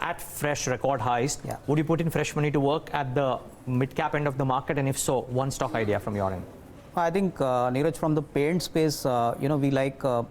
A: at fresh record highs, would you put in fresh money to work at the mid-cap end of the market, and if so, one stock idea from your end?
D: I think, Neeraj, from the paint space, we like a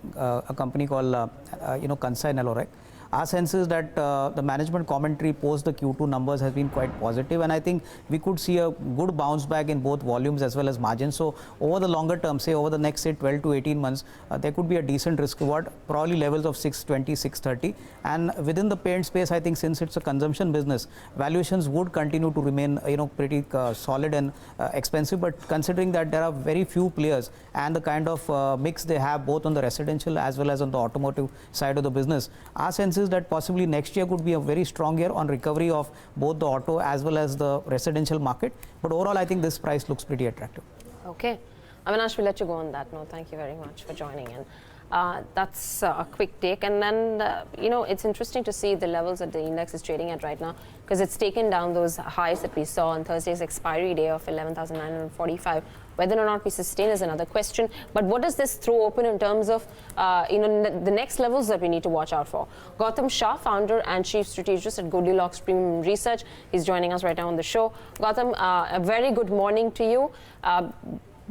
D: company called, Kansai Nelorek. Our sense is that the management commentary post the Q2 numbers has been quite positive, and I think we could see a good bounce back in both volumes as well as margins. So over the longer term, say over the next 12 to 18 months, there could be a decent risk reward, probably levels of 620, 630. And within the paint space, I think since it's a consumption business, valuations would continue to remain pretty solid and expensive. But considering that there are very few players and the kind of mix they have both on the residential as well as on the automotive side of the business, our sense is that possibly next year could be a very strong year on recovery of both the auto as well as the residential market. But overall, I think this price looks pretty attractive.
B: Okay. Avinash, we'll let you go on that note. Thank you very much for joining in. That's a quick take. And then, it's interesting to see the levels that the index is trading at right now, because it's taken down those highs that we saw on Thursday's expiry day of 11,945. Whether or not we sustain is another question. But what does this throw open in terms of, the next levels that we need to watch out for? Gautam Shah, founder and chief strategist at Goldilocks Premium Research, is joining us right now on the show. Gautam, a very good morning to you.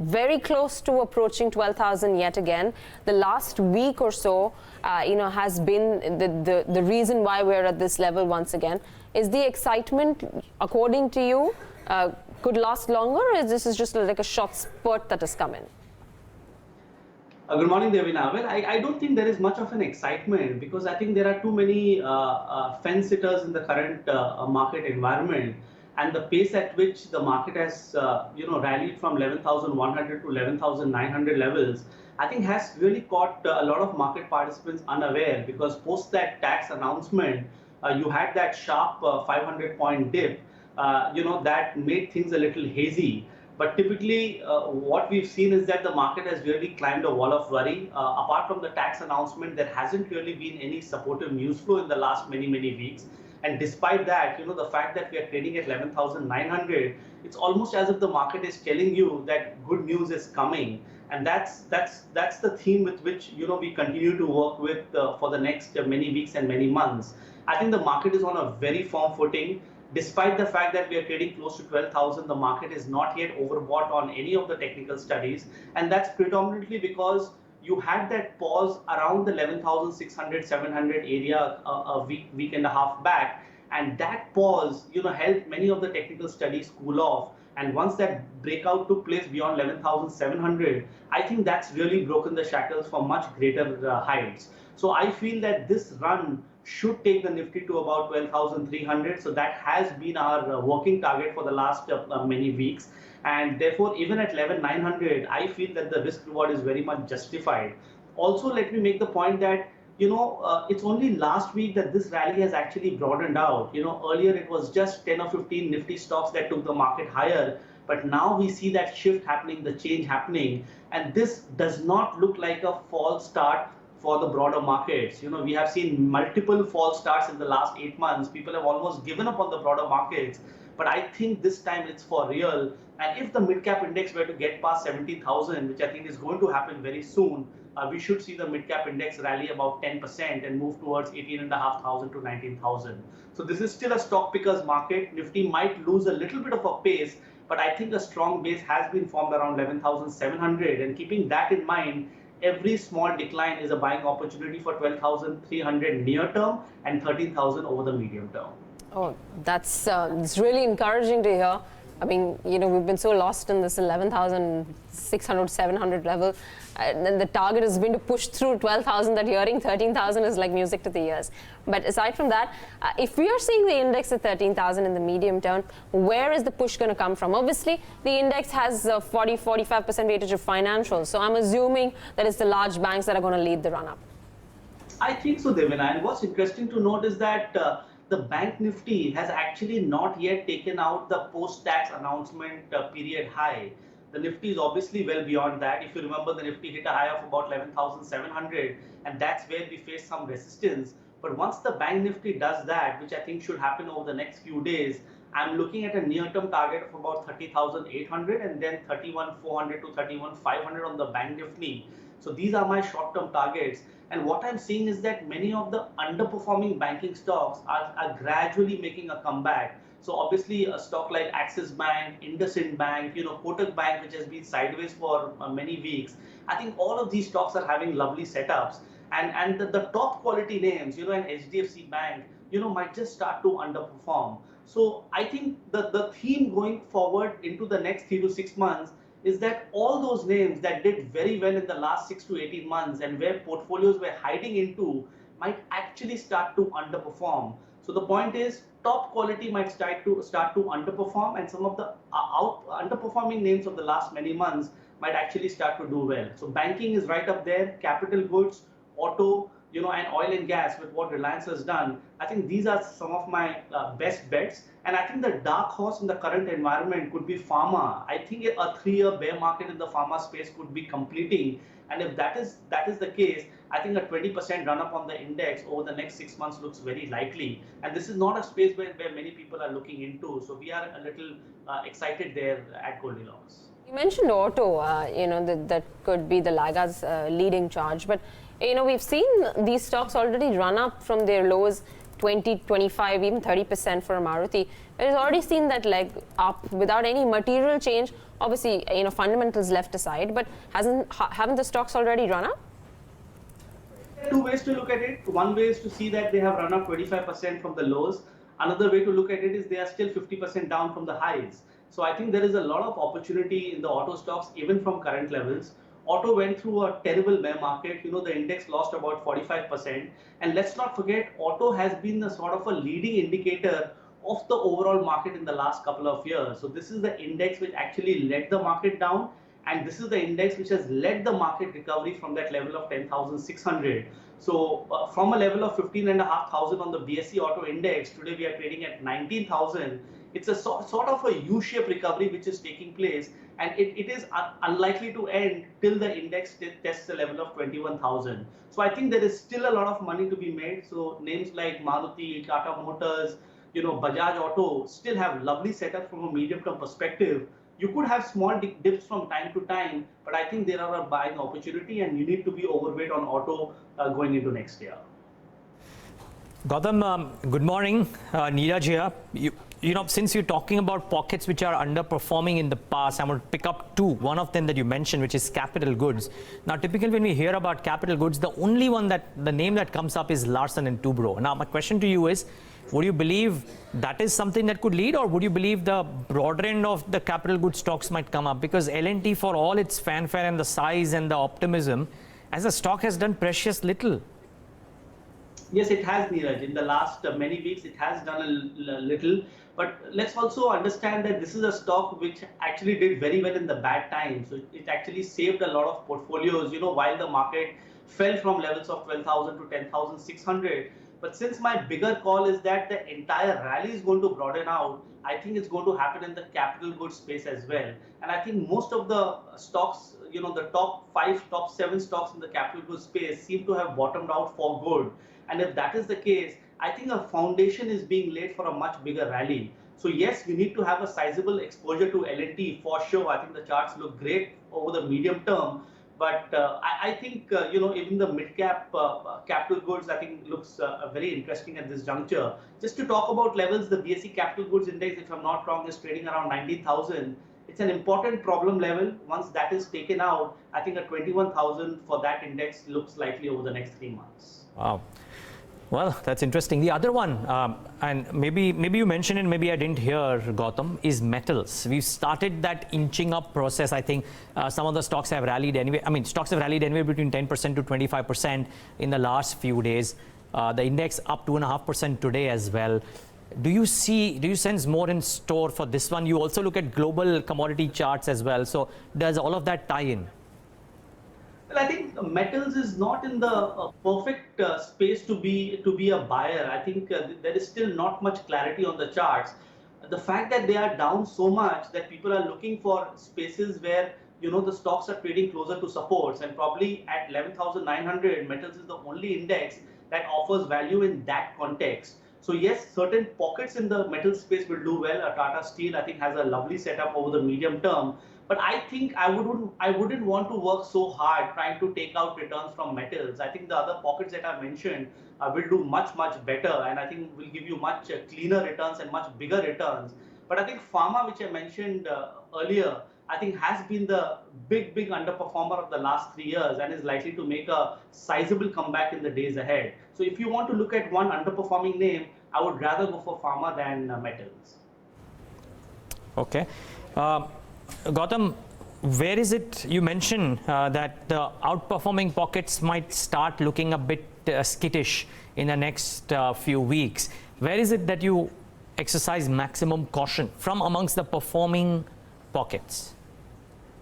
B: Very close to approaching 12,000 yet again. The last week or so, has been the reason why we're at this level once again. Is the excitement, according to you, could last longer, or is this just like a short spurt that has come in?
K: Good morning, Devina. Well, I don't think there is much of an excitement, because I think there are too many fence sitters in the current market environment. And the pace at which the market has, rallied from 11,100 to 11,900 levels, I think has really caught a lot of market participants unaware, because post that tax announcement, you had that sharp 500-point dip, that made things a little hazy. But typically, what we've seen is that the market has really climbed a wall of worry. Apart from the tax announcement, there hasn't really been any supportive news flow in the last many weeks. And despite that, the fact that we are trading at 11,900, it's almost as if the market is telling you that good news is coming. And that's the theme with which, we continue to work with for the next many weeks and many months. I think the market is on a very firm footing. Despite the fact that we are trading close to 12,000, the market is not yet overbought on any of the technical studies. And that's predominantly because you had that pause around the 11,600, 700 area a week and a half back. And that pause, helped many of the technical studies cool off. And once that breakout took place beyond 11,700, I think that's really broken the shackles for much greater heights. So I feel that this run should take the Nifty to about 12,300. So that has been our working target for the last many weeks. And therefore, even at 11,900, I feel that the risk reward is very much justified. Also, let me make the point that, it's only last week that this rally has actually broadened out. Earlier it was just 10 or 15 Nifty stocks that took the market higher. But now we see that shift happening, the change happening. And this does not look like a false start for the broader markets. We have seen multiple false starts in the last 8 months. People have almost given up on the broader markets. But I think this time it's for real. And if the mid-cap index were to get past 70,000, which I think is going to happen very soon, we should see the mid-cap index rally about 10% and move towards 18,500 to 19,000. So this is still a stock pickers market. Nifty might lose a little bit of a pace, but I think a strong base has been formed around 11,700. And keeping that in mind, every small decline is a buying opportunity for 12,300 near term and 13,000 over the medium term.
B: Oh, that's it's really encouraging to hear. I mean, we've been so lost in this 11,600, 700 level. And then the target has been to push through 12,000. That hearing 13,000 is like music to the ears. But aside from that, if we are seeing the index at 13,000 in the medium term, where is the push going to come from? Obviously, the index has 40-45% weightage of financials. So I'm assuming that it's the large banks that are going to lead the run-up.
K: I think so, Devina. And what's interesting to note is that the Bank Nifty has actually not yet taken out the post-tax announcement period high. The Nifty is obviously well beyond that. If you remember, the Nifty hit a high of about 11,700, and that's where we faced some resistance. But once the Bank Nifty does that, which I think should happen over the next few days, I'm looking at a near-term target of about 30,800 and then 31,400 to 31,500 on the Bank Nifty. So these are my short-term targets. And what I'm seeing is that many of the underperforming banking stocks are gradually making a comeback. So obviously a stock like Axis Bank, IndusInd Bank, Kotak Bank, which has been sideways for many weeks. I think all of these stocks are having lovely setups. And the top quality names, an HDFC Bank, might just start to underperform. So I think the theme going forward into the next 3 to 6 months is that all those names that did very well in the last 6 to 18 months and where portfolios were hiding into might actually start to underperform. So the point is, top quality might start to underperform, and some of the underperforming names of the last many months might actually start to do well. So banking is right up there, capital goods, auto, and oil and gas with what Reliance has done, I think these are some of my best bets. And I think the dark horse in the current environment could be pharma. I think a 3-year bear market in the pharma space could be completing. And if that is the case, I think a 20% run up on the index over the next 6 months looks very likely. And this is not a space where many people are looking into. So we are a little excited there at Goldilocks.
B: You mentioned auto, that could be the laggards leading charge. But, we've seen these stocks already run up from their lows 20, 25, even 30% for Maruti. It has already seen that leg up without any material change. Obviously, fundamentals left aside, but haven't the stocks already run up?
K: There are two ways to look at it. One way is to see that they have run up 25% from the lows. Another way to look at it is they are still 50% down from the highs. So I think there is a lot of opportunity in the auto stocks, even from current levels. Auto went through a terrible bear market. The index lost about 45%. And let's not forget, auto has been a sort of a leading indicator of the overall market in the last couple of years. So this is the index which actually led the market down. And this is the index which has led the market recovery from that level of 10,600. So from a level of 15,500 on the BSE auto index, today we are trading at 19,000. It's a sort of a U-shaped recovery which is taking place, and it is unlikely to end till the index tests the level of 21,000. So I think there is still a lot of money to be made. So names like Maruti, Tata Motors, Bajaj Auto still have lovely setup from a medium-term perspective. You could have small dips from time to time, but I think there are a buying opportunity, and you need to be overweight on auto going into next year.
A: Gautam, good morning. Neeraj here. Since you're talking about pockets which are underperforming in the past, I'm going to pick up two. One of them that you mentioned, which is capital goods. Now, typically when we hear about capital goods, the only one the name that comes up is Larsen & Toubro. Now, my question to you is, would you believe that is something that could lead, or would you believe the broader end of the capital goods stocks might come up? Because L&T, for all its fanfare and the size and the optimism, as a stock has done precious little.
K: Yes, it has, Neeraj. In the last many weeks, it has done a little. But let's also understand that this is a stock which actually did very well in the bad times. So it actually saved a lot of portfolios, while the market fell from levels of 12,000 to 10,600. But since my bigger call is that the entire rally is going to broaden out, I think it's going to happen in the capital goods space as well. And I think most of the stocks, the top 5, top 7 stocks in the capital goods space seem to have bottomed out for good. And if that is the case, I think a foundation is being laid for a much bigger rally. So yes, you need to have a sizable exposure to L&T for sure. I think the charts look great over the medium term. But I think, even the mid-cap capital goods, I think looks very interesting at this juncture. Just to talk about levels, the BSE Capital Goods Index, if I'm not wrong, is trading around 19,000. It's an important problem level. Once that is taken out, I think a 21,000 for that index looks likely over the next 3 months.
A: Wow. Well, that's interesting. The other one, and maybe you mentioned it, maybe I didn't hear, Gautam, is metals. We've started that inching up process. I think some of the stocks have rallied anyway. Stocks have rallied anywhere between 10% to 25% in the last few days. The index up 2.5% today as well. Do you sense more in store for this one? You also look at global commodity charts as well. So does all of that tie in?
K: Well, I think metals is not in the perfect space to be a buyer. I think there is still not much clarity on the charts. The fact that they are down so much that people are looking for spaces where the stocks are trading closer to supports, and probably at 11,900, metals is the only index that offers value in that context. So yes, certain pockets in the metal space will do well. Tata Steel, I think, has a lovely setup over the medium term. But I think I wouldn't want to work so hard trying to take out returns from metals. I think the other pockets that I mentioned will do much better, and I think will give you much cleaner returns and much bigger returns. But I think pharma, which I mentioned earlier, I think has been the big underperformer of the last 3 years and is likely to make a sizable comeback in the days ahead. So if you want to look at one underperforming name, I would rather go for pharma than metals.
A: Okay. Gautam, where is it you mentioned that the outperforming pockets might start looking a bit skittish in the next few weeks? Where is it that you exercise maximum caution from amongst the performing pockets?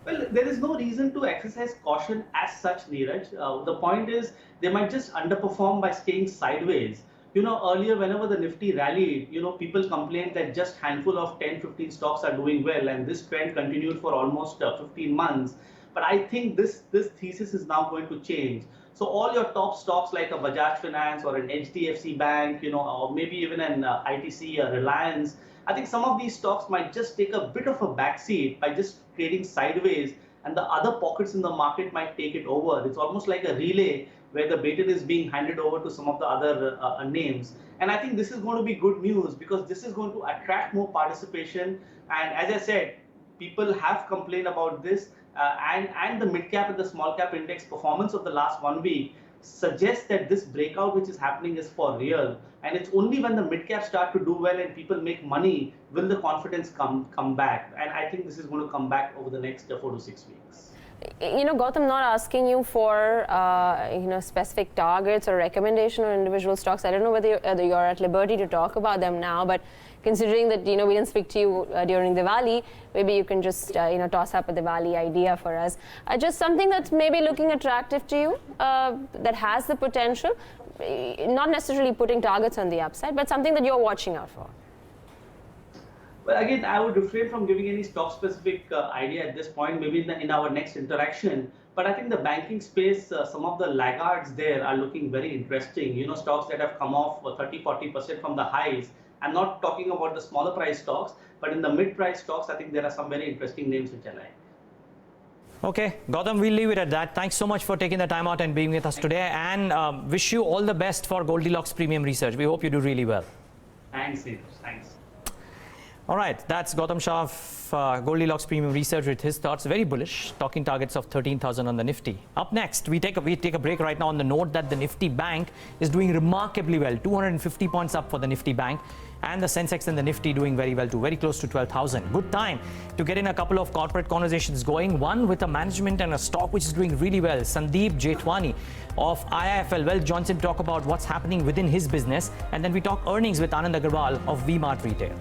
K: Well, there is no reason to exercise caution as such, Neeraj. The point is they might just underperform by staying sideways. Earlier, whenever the Nifty rallied, people complained that just handful of 10, 15 stocks are doing well, and this trend continued for almost 15 months. But I think this thesis is now going to change. So all your top stocks like a Bajaj Finance or an HDFC Bank, or maybe even an ITC, a Reliance, I think some of these stocks might just take a bit of a backseat by just trading sideways, and the other pockets in the market might take it over. It's almost like a relay where the baton is being handed over to some of the other names. And I think this is going to be good news because this is going to attract more participation. And as I said, people have complained about this, and the mid cap and the small cap index performance of the last 1 week suggests that this breakout which is happening is for real. And it's only when the mid cap start to do well and people make money will the confidence come back. And I think this is going to come back over the next 4 to 6 weeks.
B: Gautam, not asking you for specific targets or recommendation on individual stocks. I don't know whether you're at liberty to talk about them now, but considering that we didn't speak to you during Diwali, maybe you can just toss up a Diwali idea for us. Just something that's maybe looking attractive to you, that has the potential, not necessarily putting targets on the upside, but something that you're watching out for.
K: Well, again, I would refrain from giving any stock-specific idea at this point, maybe in our next interaction. But I think the banking space, some of the laggards there are looking very interesting. Stocks that have come off 30-40% from the highs. I'm not talking about the smaller price stocks, but in the mid-price stocks, I think there are some very interesting names which I like.
A: Okay, Gautam, we'll leave it at that. Thanks so much for taking the time out and being with us today, and wish you all the best for Goldilocks Premium Research. We hope you do really well.
K: Thanks, Neeraj. Thanks.
A: All right, that's Gautam Shah of Goldilocks Premium Research with his thoughts. Very bullish, talking targets of 13,000 on the Nifty. Up next, we take a break right now on the note that the Nifty Bank is doing remarkably well. 250 points up for the Nifty Bank, and the Sensex and the Nifty doing very well too, very close to 12,000. Good time to get in a couple of corporate conversations going. One with a management and a stock which is doing really well. Sandeep Jetwani of IIFL Wealth joins in to talk about what's happening within his business, and then we talk earnings with Anand Agarwal of V-Mart Retail.